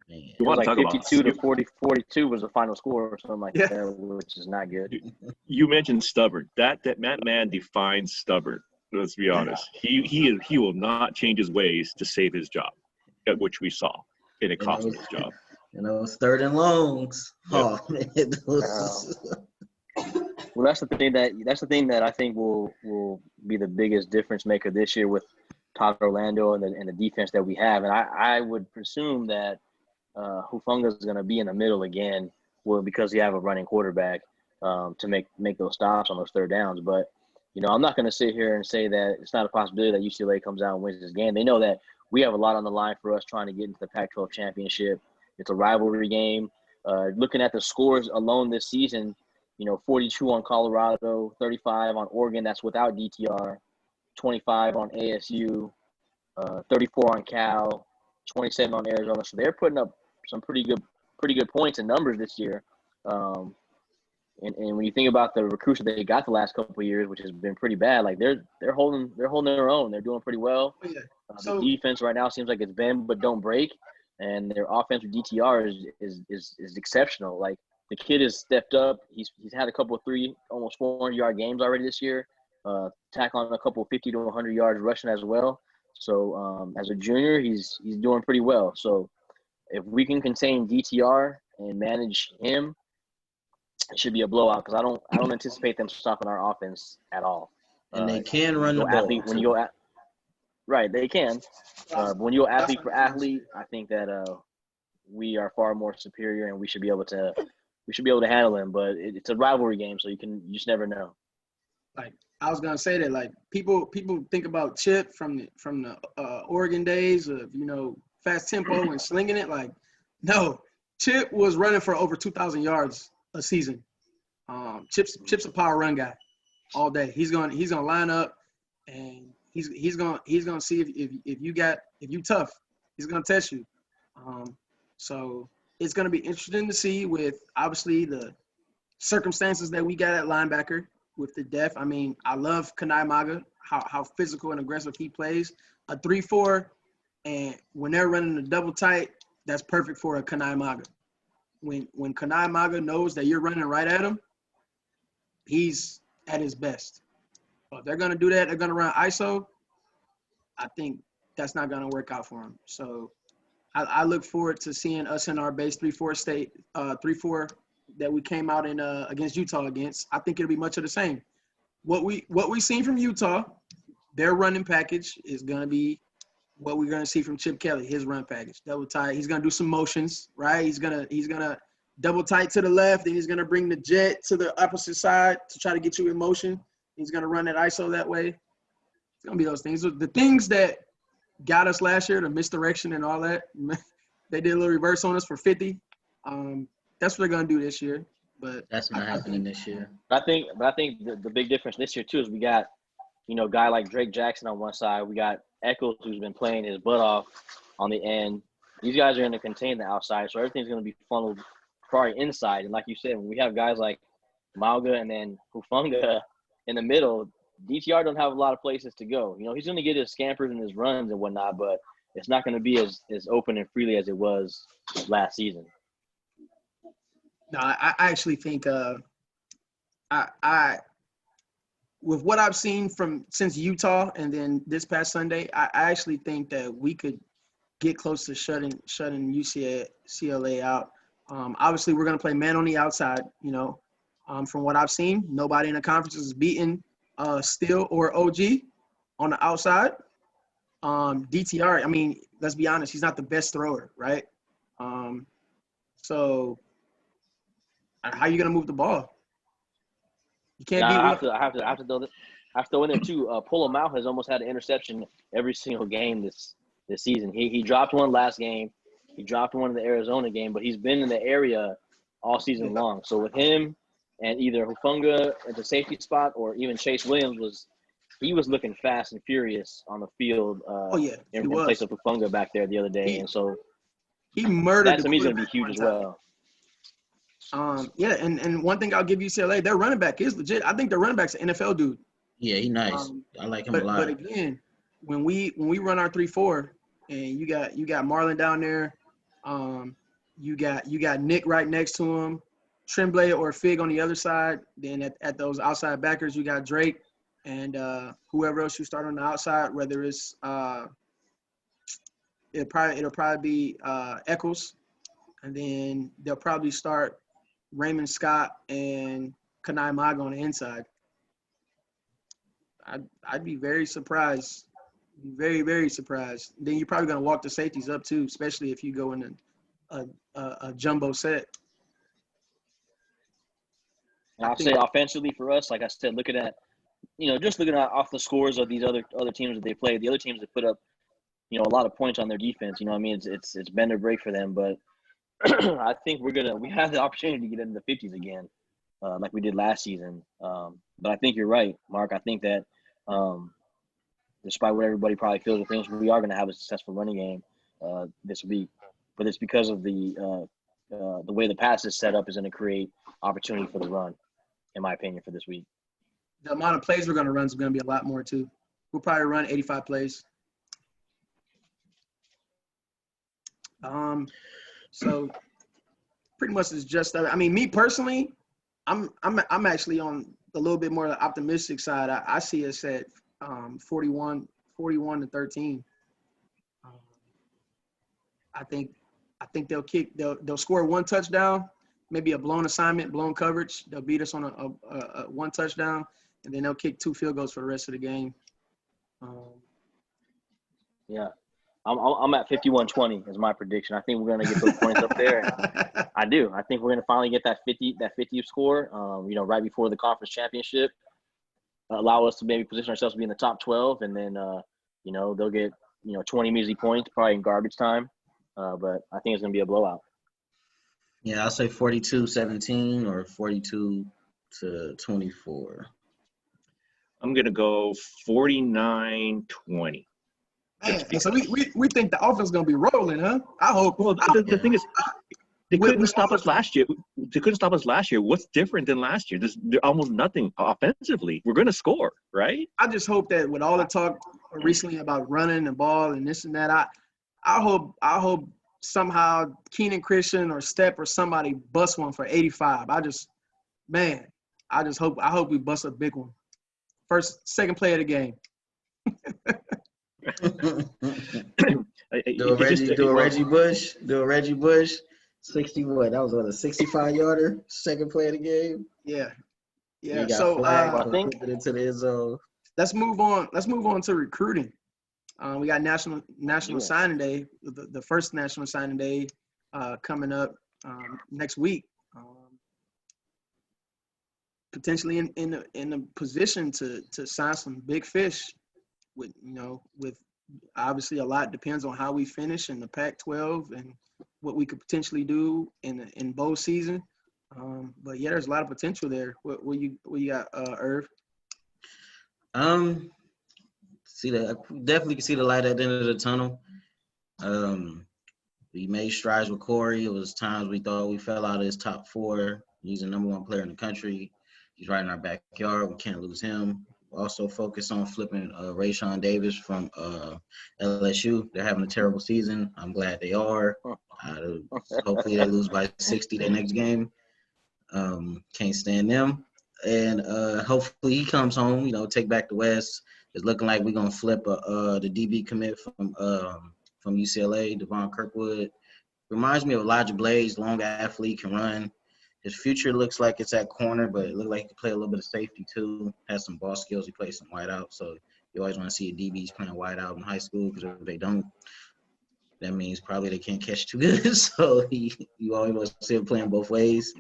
Man. It was like 52 to 42 was the final score or something like that, which is not good. You mentioned stubborn. That man defines stubborn. Let's be honest. He will not change his ways to save his job, which we saw, and it cost him his job. It's 3rd and longs. Yep. Oh man. Well, that's the thing that I think will be the biggest difference maker this year with Todd Orlando and the defense that we have. And I would presume that Hufanga is going to be in the middle again, because you have a running quarterback to make those stops on those 3rd downs. But I'm not going to sit here and say that it's not a possibility that UCLA comes out and wins this game. They know that we have a lot on the line for us trying to get into the Pac-12 championship. It's a rivalry game. Looking at the scores alone this season, 42 on Colorado, 35 on Oregon. That's without DTR. 25 on ASU, 34 on Cal, 27 on Arizona. So they're putting up some pretty good points and numbers this year. And when you think about the recruits that they got the last couple of years, which has been pretty bad, like they're holding their own. They're doing pretty well. Yeah. The defense right now seems like it's bend but don't break, and their offense with DTR is exceptional. Like, the kid has stepped up. He's had a couple of almost 400-yard games already this year. Tackling a couple of 50 to 100 yards rushing as well. So as a junior, he's doing pretty well. So if we can contain DTR and manage him, it should be a blowout, because I don't anticipate them stopping our offense at all. And they can run the ball. Right, they can. But when you go athlete for athlete, I think that we are far more superior, and we should be able to handle them. But it's a rivalry game, so you just never know. Like, I was gonna say that, like, people think about Chip from the Oregon days of fast tempo and slinging it. Like, no, Chip was running for over 2,000 yards a season. Chip's a power run guy all day. He's gonna line up and he's gonna see if you tough. He's gonna test you. So it's gonna be interesting to see with obviously the circumstances that we got at linebacker with the depth. I mean, I love Kanai Maga, how physical and aggressive he plays. A 3-4, and when they're running a double tight, that's perfect for a Kanai Maga. When Kanai Maga knows that you're running right at him, he's at his best. So if they're going to do that, they're going to run ISO, I think that's not going to work out for him. So I look forward to seeing us in our base 3-4 that we came out in against Utah against. I think it'll be much of the same. What we seen from Utah, their running package is going to be what we're going to see from Chip Kelly, his run package. Double tight. He's going to do some motions, right? He's going to double tight to the left, and he's going to bring the jet to the opposite side to try to get you in motion. He's going to run that ISO that way. It's going to be those things. The things that got us last year, the misdirection and all that, they did a little reverse on us for 50. That's what they're going to do this year. But That's not happening this year. But I think the big difference this year too is we got, a guy like Drake Jackson on one side. We got Echols, who's been playing his butt off on the end. These guys are going to contain the outside, so everything's going to be funneled probably inside. And like you said, when we have guys like Mauga and then Hufunga in the middle, DTR don't have a lot of places to go. He's going to get his scampers and his runs and whatnot, but it's not going to be as open and freely as it was last season. No, I actually think I with what I've seen since Utah and then this past Sunday, I actually think that we could get close to shutting UCLA out. Obviously, we're going to play man on the outside. From what I've seen, nobody in the conference is beating Steele or OG on the outside. DTR, I mean, let's be honest, he's not the best thrower, right? So how are you going to move the ball? You can't I have beat to throw in there too. Polamalu has almost had an interception every single game this season. He dropped one last game. He dropped one in the Arizona game, but he's been in the area all season long. So with him and either Hufunga at the safety spot or even Chase Williams he was looking fast and furious on the field. In place of Hufunga back there the other day, and so he murdered. That to me is going to be huge as well. And one thing I'll give UCLA, their running back is legit. I think their running back's an NFL dude. Yeah, he's nice. I like him a lot. But again, when we run our 3-4, and you got Marlon down there, you got Nick right next to him, Tremblay or Fig on the other side. Then at those outside backers, you got Drake and whoever else you start on the outside. Whether it's it'll probably be Eccles, and then they'll probably start Raymond Scott and Kanai Maga on the inside. I'd be very surprised, very, very surprised. Then you're probably going to walk the safeties up too, especially if you go in a jumbo set. And I'll say offensively for us, like I said, looking at off the scores of these other teams that they played, the other teams that put up, a lot of points on their defense. It's bend or break for them, but I think we have the opportunity to get into the 50s again, like we did last season. But I think you're right, Mark. I think that despite what everybody probably feels or thinks, we are going to have a successful running game this week. But it's because of the way the pass is set up is going to create opportunity for the run, in my opinion, for this week. The amount of plays we're going to run is going to be a lot more too. We'll probably run 85 plays. So pretty much it's just. I mean, me personally, I'm actually on a little bit more of the optimistic side. I see us at 41-13. I think they'll score one touchdown, maybe a blown assignment, blown coverage. They'll beat us on a one touchdown, and then they'll kick 2 field goals for the rest of the game. Yeah. I'm at 51-20 is my prediction. I think we're going to get those points up there. I do. I think we're going to finally get that 50 score, right before the conference championship. Allow us to maybe position ourselves to be in the top 12, and then, they'll get, 20 measly points probably in garbage time, but I think it's going to be a blowout. Yeah, I'll say 42-17 or 42-24. I'm gonna go 49-20. Man, so we think the offense is gonna be rolling, huh? I hope. Well, the thing is, they With- couldn't stop us last year. They couldn't stop us last year. What's different than last year? There's almost nothing offensively. We're gonna score, right? I just hope that with all the talk recently about running the ball and this and that, I hope somehow Keenan Christian or Step or somebody bust one for 85. I hope we bust a big one. Second play of the game. Do a Reggie Bush. 60 what? That was what, a 65-yarder, second play of the game. Yeah. He Yeah. got So flagged I for think- flipping into the end zone. let's move on to recruiting. We got National Yeah. Signing Day, the first National Signing Day coming up next week. Potentially in a position to sign some big fish with obviously a lot depends on how we finish in the Pac-12 and what we could potentially do in bowl season. But yeah, there's a lot of potential there. What you got, Irv? Definitely can see the light at the end of the tunnel. We made strides with Corey. It was times we thought we fell out of his top 4. He's the number 1 player in the country. He's right in our backyard. We can't lose him. Also focus on flipping Rayshawn Davis from LSU. They're having a terrible season. I'm glad they are. Hopefully they lose by 60 their next game. Can't stand them. And hopefully he comes home, take back the West. It's looking like we're going to flip the DB commit from UCLA, Devon Kirkwood. Reminds me of Elijah Blades, long athlete, can run. His future looks like it's at corner, but it looks like he can play a little bit of safety too. Has some ball skills. He plays some wide out. So you always want to see a DBs playing wide out in high school, because if they don't, that means probably they can't catch too good. So you always want to see him playing both ways.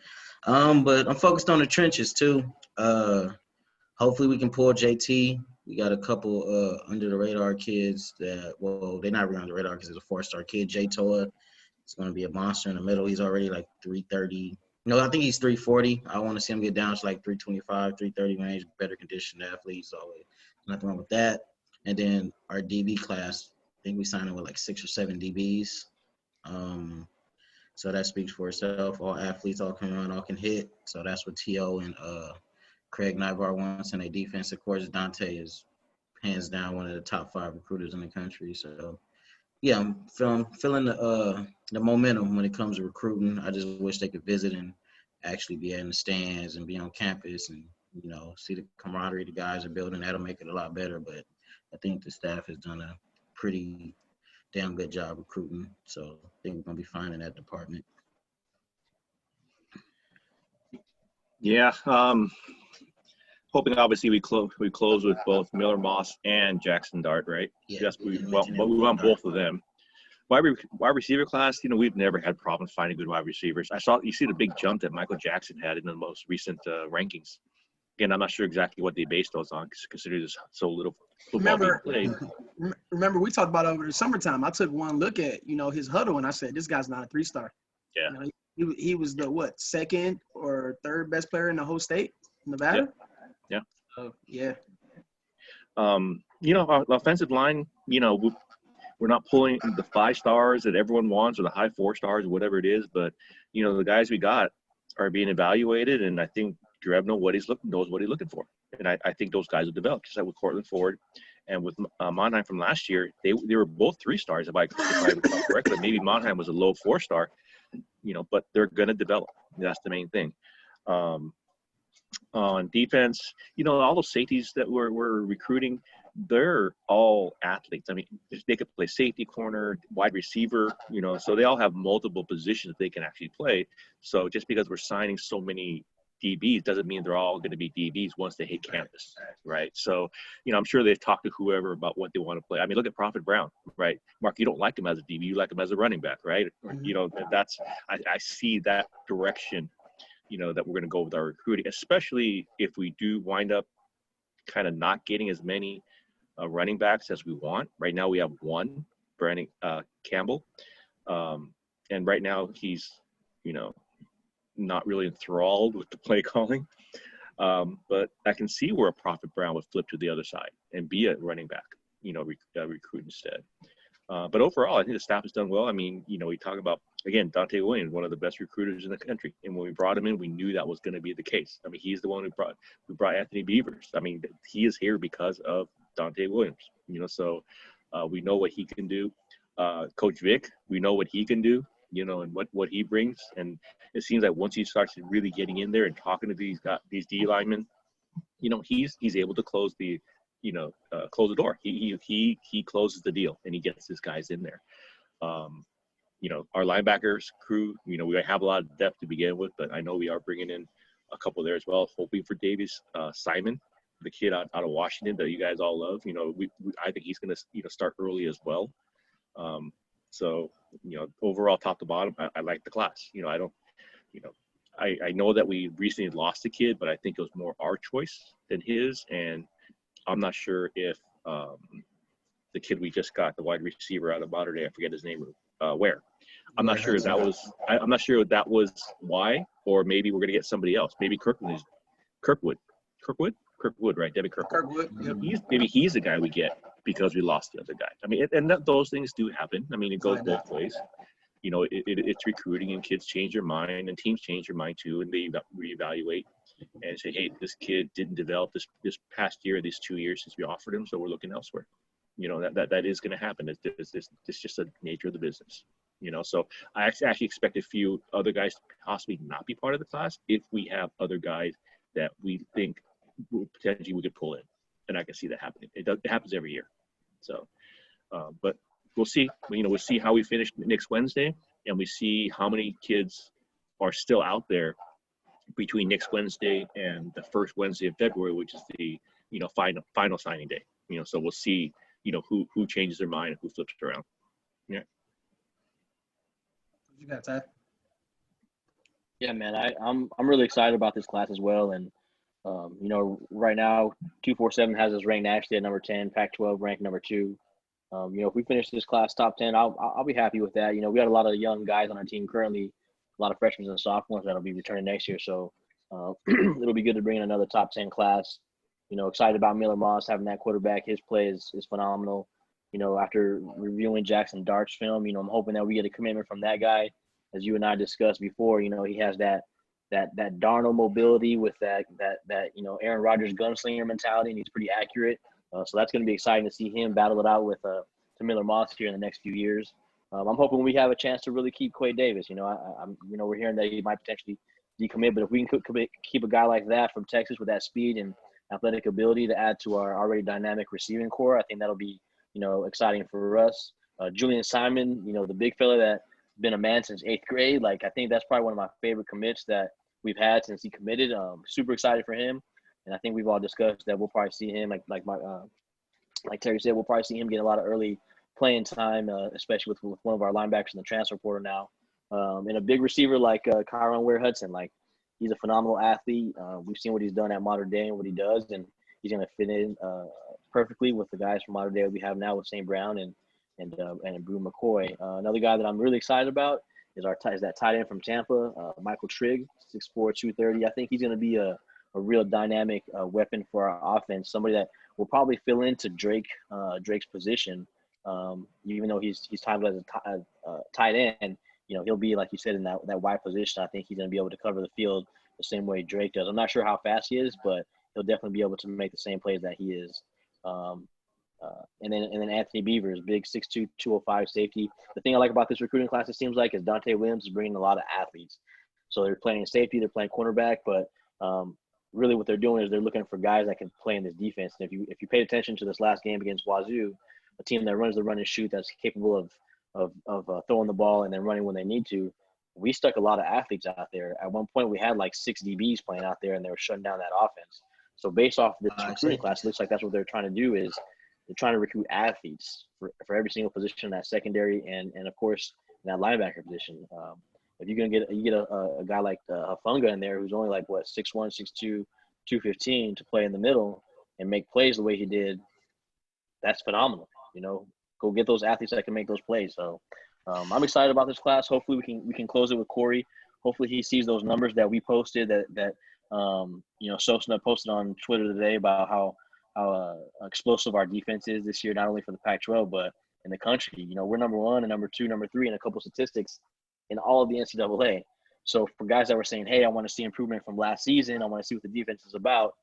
But I'm focused on the trenches too. Hopefully we can pull JT. We got a couple under the radar kids they're not really under the radar because he's a 4-star kid. Jay Toa is going to be a monster in the middle. He's already like 330. No, I think he's 340. I want to see him get down to like 325, 330 when he's better conditioned athlete. So nothing wrong with that. And then our DB class, I think we signed him with like 6 or 7 DBs. So that speaks for itself. All athletes, all can run, all can hit. So that's what T.O. and Craig Nyvar wants in a defense. Of course, Dante is hands down one of the top 5 recruiters in the country. So, yeah, I'm feeling the momentum when it comes to recruiting. I just wish they could visit and actually be in the stands and be on campus and, see the camaraderie the guys are building. That'll make it a lot better. But I think the staff has done a pretty damn good job recruiting. So I think we're going to be fine in that department. Yeah. Hoping obviously we close with both Miller Moss and Jackson Dart, right? Yeah, Yes, we want both of them. Wide receiver class, we've never had problems finding good wide receivers. You see the big jump that Michael Jackson had in the most recent rankings. Again, I'm not sure exactly what they based those on, considering there's so little football being played. Remember, we talked about over the summertime. I took one look at his huddle and I said, this guy's not a 3-star. Yeah. He was the second or third best player in the whole state, Nevada. Yeah. So, yeah. Our offensive line, we're not pulling the 5 stars that everyone wants or the high 4 stars or whatever it is, but the guys we got are being evaluated, and I think Drev knows what he's looking for, and I think those guys will develop. Just like with Cortland Ford and with Monheim from last year, they were both 3 stars if I recall correctly. Maybe Monheim was a low 4-star, but they're going to develop. That's the main thing. On defense, all those safeties that we're recruiting, they're all athletes. I mean, they could play safety, corner, wide receiver, so they all have multiple positions they can actually play. So just because we're signing so many DBs doesn't mean they're all going to be DBs once they hit campus, right? So, I'm sure they've talked to whoever about what they want to play. I mean, look at Prophet Brown, right? Mark, you don't like him as a DB, you like him as a running back, right? I see that direction, that we're going to go with our recruiting, especially if we do wind up kind of not getting as many running backs as we want. Right now we have one, Brandon Campbell. And right now he's, not really enthralled with the play calling. But I can see where a Prophet Brown would flip to the other side and be a running back, recruit instead. But overall, I think the staff has done well. I mean, we talk about, again, Dante Williams, one of the best recruiters in the country. And when we brought him in, we knew that was going to be the case. I mean, he's the one who brought Anthony Beavers. I mean, he is here because of Dante Williams, so we know what he can do. Coach Vic, we know what he can do, and what he brings. And it seems like once he starts really getting in there and talking to these D linemen, he's able to close the door. He closes the deal and he gets his guys in there. Our linebackers crew, we have a lot of depth to begin with, but I know we are bringing in a couple there as well, hoping for Davis Simon, the kid out of Washington that you guys all love. I think he's going to start early as well. So overall, top to bottom, I like the class. I know that we recently lost a kid, but I think it was more our choice than his. And I'm not sure if the kid we just got, the wide receiver out of Mater Dei, I forget his name, where. I'm not sure if that was. I'm not sure if that was why, or maybe we're gonna get somebody else. Maybe Kirkwood, right? David Kirkwood. Yep. Maybe he's the guy we get because we lost the other guy. I mean, and those things do happen. I mean, it goes both ways. It's recruiting, and kids change their mind, and teams change their mind too, and they reevaluate and say, hey, this kid didn't develop this past year, these 2 years since we offered him, so we're looking elsewhere. That is going to happen. It's just the nature of the business. So I actually expect a few other guys to possibly not be part of the class if we have other guys that we think potentially we could pull in, and I can see that happening. It happens every year. So, but we'll see. We'll see how we finish next Wednesday, and we see how many kids are still out there between next Wednesday and the first Wednesday of February, which is the final signing day. So we'll see who changes their mind and who flips it around. Yeah. You got that? Yeah, man, I'm really excited about this class as well. And right now 247 has us ranked nationally at number 10, Pac-12 ranked number 2. If we finish this class top 10, I'll be happy with that. We got a lot of young guys on our team currently, a lot of freshmen and sophomores that'll be returning next year. So it'll be good to bring in another top 10 class. Excited about Miller Moss having that quarterback. His play is phenomenal. After reviewing Jackson Dart's film, I'm hoping that we get a commitment from that guy. As you and I discussed before, he has that Darnold mobility with that Aaron Rodgers gunslinger mentality, and he's pretty accurate. So that's going to be exciting to see him battle it out with Miller Moss here in the next few years. I'm hoping we have a chance to really keep Quay Davis. We're hearing that he might potentially decommit, but if we can keep a guy like that from Texas with that speed and athletic ability to add to our already dynamic receiving core, I think that'll be exciting for us. Julian Simon, the big fella that's been a man since 8th grade. Like, I think that's probably one of my favorite commits that we've had since he committed. Super excited for him. And I think we've all discussed that we'll probably see him, like Terry said, we'll probably see him get a lot of early playing time, especially with one of our linebackers in the transfer portal now. And a big receiver like Kyron Ware-Hudson, like, he's a phenomenal athlete. We've seen what he's done at Mater Dei and what he does, and he's going to fit in perfectly with the guys from Mater Dei we have now with St. Brown and Brew McCoy. Another guy that I'm really excited about is that tight end from Tampa, Michael Trigg, 6'4", 230. I think he's going to be a real dynamic weapon for our offense, somebody that will probably fill into Drake's position. Even though he's titled as a tight end, he'll be, like you said, in that wide position. I think he's going to be able to cover the field the same way Drake does. I'm not sure how fast he is, but he'll definitely be able to make the same plays that he is. And then Anthony Beavers, big 6'2", 205 safety. The thing I like about this recruiting class, it seems like, is Dante Williams is bringing a lot of athletes. So they're playing safety, they're playing cornerback, but really what they're doing is they're looking for guys that can play in this defense. And if you paid attention to this last game against Wazoo, a team that runs the run and shoot, that's capable of throwing the ball and then running when they need to, we stuck a lot of athletes out there. At one point, we had like 6 DBs playing out there, and they were shutting down that offense. So based off this recruiting class, it looks like that's what they're trying to do, is they're trying to recruit athletes for every single position in that secondary and of course in that linebacker position. If you're gonna get a guy like Hafunga in there who's only like 6'1", 6'2", 215 to play in the middle and make plays the way he did, that's phenomenal. Go get those athletes that can make those plays. So I'm excited about this class. Hopefully we can close it with Corey. Hopefully he sees those numbers that we posted that Sosna posted on Twitter today about how explosive our defense is this year, not only for the Pac-12 but in the country. We're number 1 and number 2, number 3 in a couple statistics in all of the NCAA. So for guys that were saying, hey, I want to see improvement from last season, I want to see what the defense is about,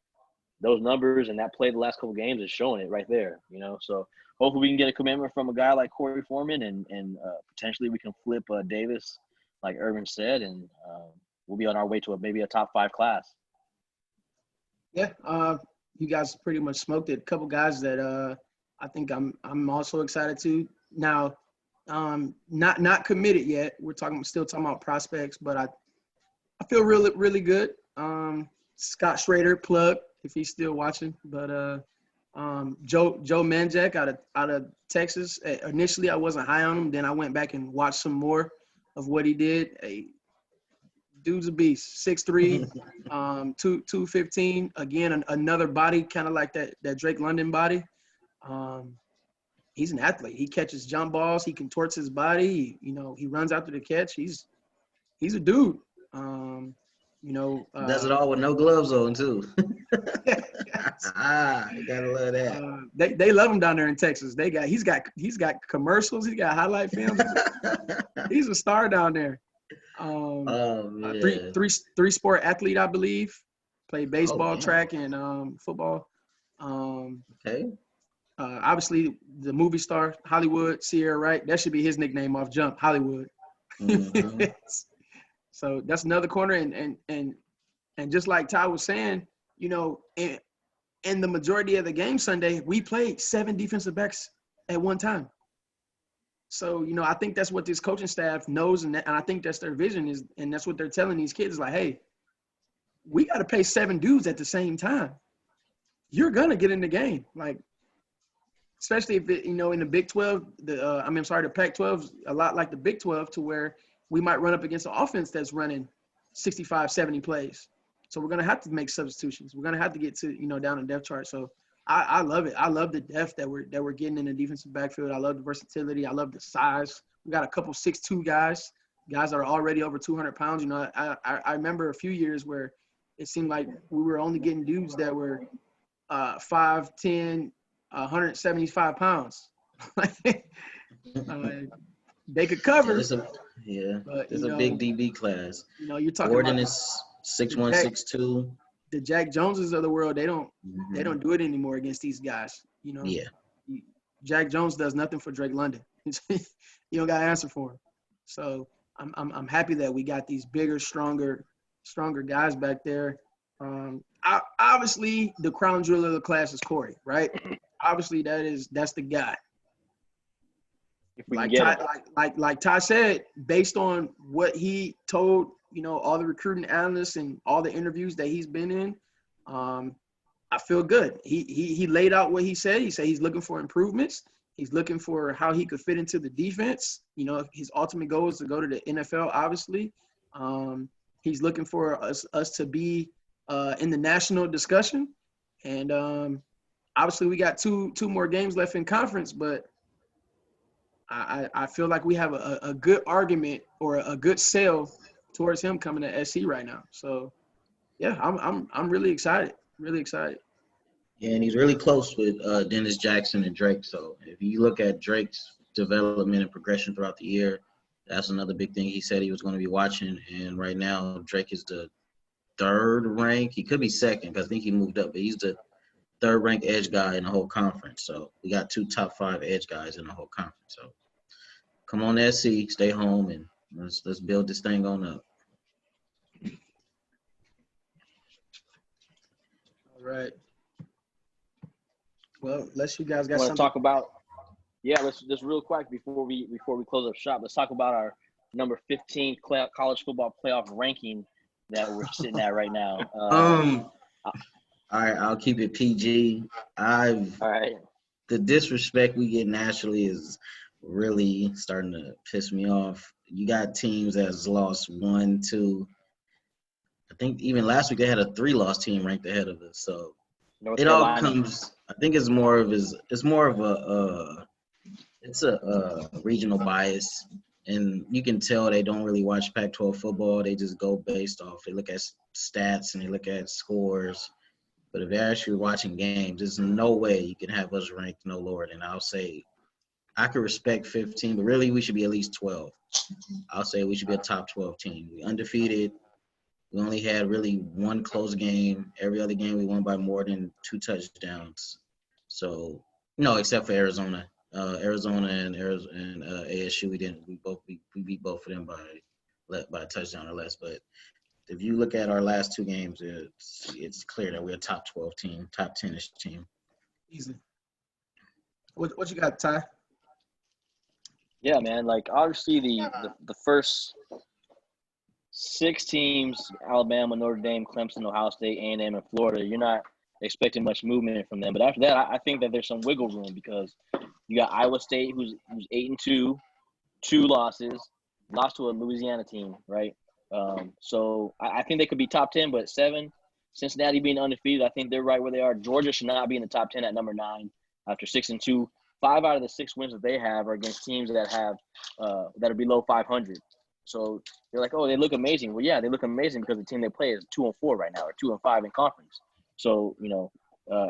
those numbers and that play the last couple of games is showing it right there. So hopefully we can get a commitment from a guy like Corey Foreman and potentially we can flip Davis, like Irvin said, and we'll be on our way to maybe a top 5 class. Yeah, you guys pretty much smoked it. A couple guys that I think I'm also excited to. Now, not committed yet. We're still talking about prospects, but I feel really, really good. Scott Schrader, plug if he's still watching, but Joe Manjak out of Texas. Initially, I wasn't high on him. Then I went back and watched some more of what he did. Dude's a beast. 6'3", 215. Again, another body kind of like that Drake London body. He's an athlete. He catches jump balls. He contorts his body. He runs after the catch. He's a dude. Does it all with no gloves on too. You gotta love that. They love him down there in Texas. He's got commercials. He's got highlight films. He's a star down there. Three sport athlete, I believe. Played baseball, track, and football. Okay. Obviously, the movie star, Hollywood, Sierra Wright. That should be his nickname off jump, Hollywood. Mm-hmm. So that's another corner. And just like Ty was saying, in the majority of the game Sunday, we played 7 defensive backs at one time. So, I think that's what this coaching staff knows, and I think that's their vision is, and that's what they're telling these kids is like, hey, we got to play 7 dudes at the same time. You're going to get in the game. Like, especially if in the Big 12, the Pac-12 is a lot like the Big 12 to where we might run up against an offense that's running 65, 70 plays. So we're going to have to make substitutions. We're going to have to get to, down the depth chart. So I love it. I love the depth that we're getting in the defensive backfield. I love the versatility. I love the size. We got a couple 6'2" guys that are already over 200 pounds. I remember a few years where it seemed like we were only getting dudes that were 5'10", 175 pounds. They could cover. It's a big DB class. You're talking Gordon about is 6'1", 6'2". The Jack Joneses of the world, they don't do it anymore against these guys. Yeah. Jack Jones does nothing for Drake London. You don't got to answer for him. So I'm happy that we got these bigger, stronger guys back there. Obviously, the crown jewel of the class is Corey, right? Obviously, that's the guy. If we Like can Ty, get like Ty said, based on what he told, all the recruiting analysts and all the interviews that he's been in, I feel good. He laid out what he said. He said he's looking for improvements. He's looking for how he could fit into the defense. His ultimate goal is to go to the NFL, obviously. He's looking for us to be in the national discussion. And obviously we got two more games left in conference, but I feel like we have a good argument or a good sell towards him coming to SC right now. So yeah, I'm really excited. Really excited. Yeah, and he's really close with Dennis Jackson and Drake. So if you look at Drake's development and progression throughout the year, that's another big thing he said he was going to be watching. And right now, Drake is the 3rd rank. He could be 2nd because I think he moved up, but he's the 3rd ranked edge guy in the whole conference. So we got 2 top 5 edge guys in the whole conference. So come on, SC, stay home, and let's build this thing on up. All right. Well, unless you guys got want something. to talk about. Yeah, let's just real quick before we close up shop. Let's talk about our number 15 college football playoff ranking that we're sitting at right now. All right, I'll keep it PG. All right. The disrespect we get nationally is really starting to piss me off. You got teams that's lost 1, 2. I think even last week they had a 3-loss team ranked ahead of us. So North it Carolina. all comes. I think it's more of a regional bias. And you can tell they don't really watch Pac-12 football. They just go based off. They look at stats and they look at scores. But if they're actually watching games, there's no way you can have us ranked no lower than, I'll say, I could respect 15, but really we should be at least 12. I'll say we should be a top 12 team. We undefeated. We only had really one close game. Every other game we won by more than 2 touchdowns. So, no, except for Arizona. Arizona and ASU, we beat both of them by a touchdown or less. But if you look at our last 2 games, it's clear that we're a top 12 team, top 10-ish team. Easy. What you got, Ty? Yeah, man. Like, obviously, the first 6 teams, Alabama, Notre Dame, Clemson, Ohio State, A&M, and Florida, you're not expecting much movement from them. But after that, I think that there's some wiggle room because you got Iowa State, who's 8-2, 2 losses, lost to a Louisiana team, right? So I think they could be top 10, but at 7, Cincinnati being undefeated, I think they're right where they are. Georgia should not be in the top 10 at number 9 after 6-2. 5 out of the 6 wins that they have are against teams that have that are below 500. So you're like, oh, they look amazing. Well, yeah, they look amazing because the team they play is 2-4 right now, or 2-5 in conference. So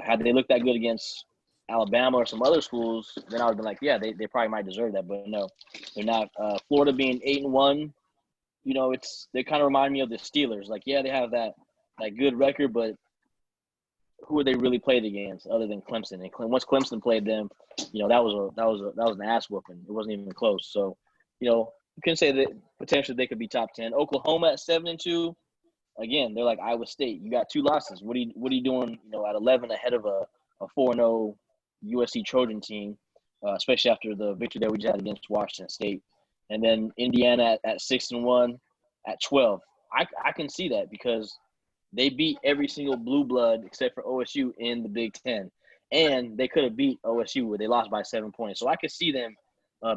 had they looked that good against Alabama or some other schools, then I would have been like, yeah, they probably might deserve that. But no, they're not. Florida being 8-1, they kind of remind me of the Steelers. Like, yeah, they have that good record, but who are they really played against other than Clemson? And once Clemson played them, that was an ass whooping. It wasn't even close. So, you can say that potentially they could be top 10. Oklahoma at 7-2, again, they're like Iowa State. You got 2 losses. What are you doing? At 11 ahead of a 4-0 USC Trojan team, especially after the victory that we just had against Washington State. And then Indiana at 6-1 at 12. I can see that because they beat every single blue blood except for OSU in the Big Ten. And they could have beat OSU where they lost by 7 points. So I could see them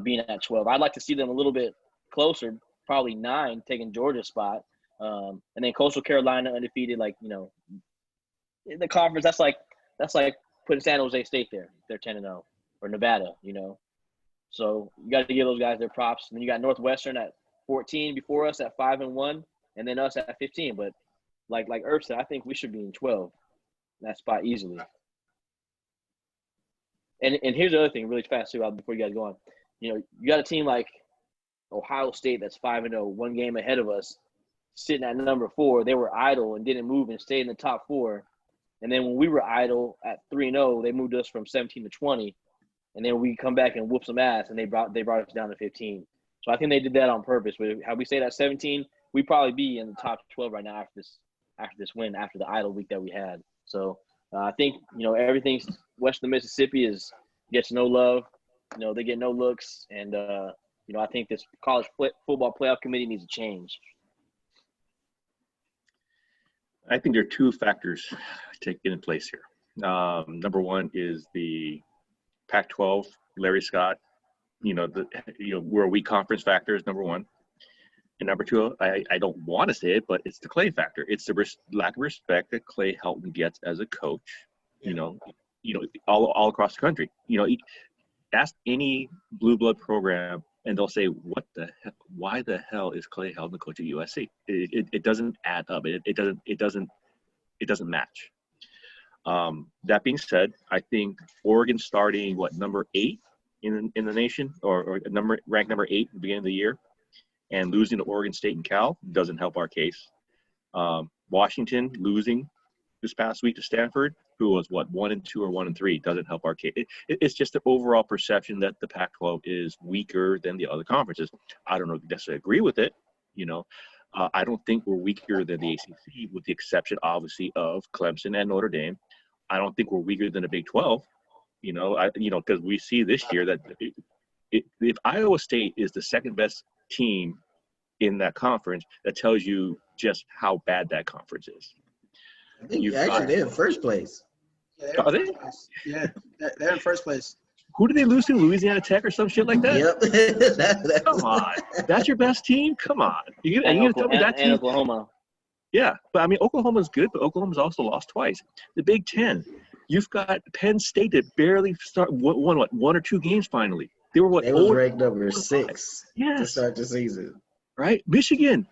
being at 12. I'd like to see them a little bit closer, probably 9, taking Georgia's spot. And then Coastal Carolina undefeated, in the conference, that's like putting San Jose State there. They're 10-0, or Nevada, So you got to give those guys their props. And then you got Northwestern at 14 before us at 5-1, and then us at 15. But like Irv said, I think we should be in 12, that spot easily. And here's the other thing, really fast too, before you guys go on. You got a team like Ohio State that's 5-0, 1 game ahead of us, sitting at number 4. They were idle and didn't move and stayed in the top 4. And then when we were idle at 3-0, they moved us from 17 to 20. And then we come back and whoop some ass, and they brought us down to 15. So I think they did that on purpose. But had we stayed at 17, we'd probably be in the top 12 right now after this win, after the idle week that we had. So I think, everything west of the Mississippi gets no love. They get no looks. And, I think this college football playoff committee needs to change. I think there are 2 factors taken in place here. Number 1 is the Pac-12, Larry Scott. We're a weak conference factor is number 1. And number 2, I don't want to say it, but it's the Clay factor. It's the lack of respect that Clay Helton gets as a coach. All across the country. Ask any blue blood program, and they'll say, "What the hell? Why the hell is Clay Helton the coach at USC?" It doesn't add up. It doesn't match. That being said, I think Oregon starting number 8 in the nation, or ranked number 8 at the beginning of the year, and losing to Oregon State and Cal doesn't help our case. Washington losing this past week to Stanford, who was 1-2 or 1-3, doesn't help our case. It's just the overall perception that the Pac-12 is weaker than the other conferences. I don't necessarily agree with it. I don't think we're weaker than the ACC, with the exception, obviously, of Clemson and Notre Dame. I don't think we're weaker than the Big 12. Because we see this year that if Iowa State is the second best team in that conference, that tells you just how bad that conference is. I think they're in first place. Yeah, Are they? Yeah, they're in first place. Who did they lose to? Louisiana Tech or some shit like that? Yep. Come on. That's your best team? Come on. You're going to tell me that team? And Oklahoma. Yeah. But, Oklahoma's good, but Oklahoma's also lost twice. The Big Ten, you've got Penn State that barely won 1 or 2 games finally. They were what? They was 0 ranked number 6 to Yes, start the season. right. Michigan's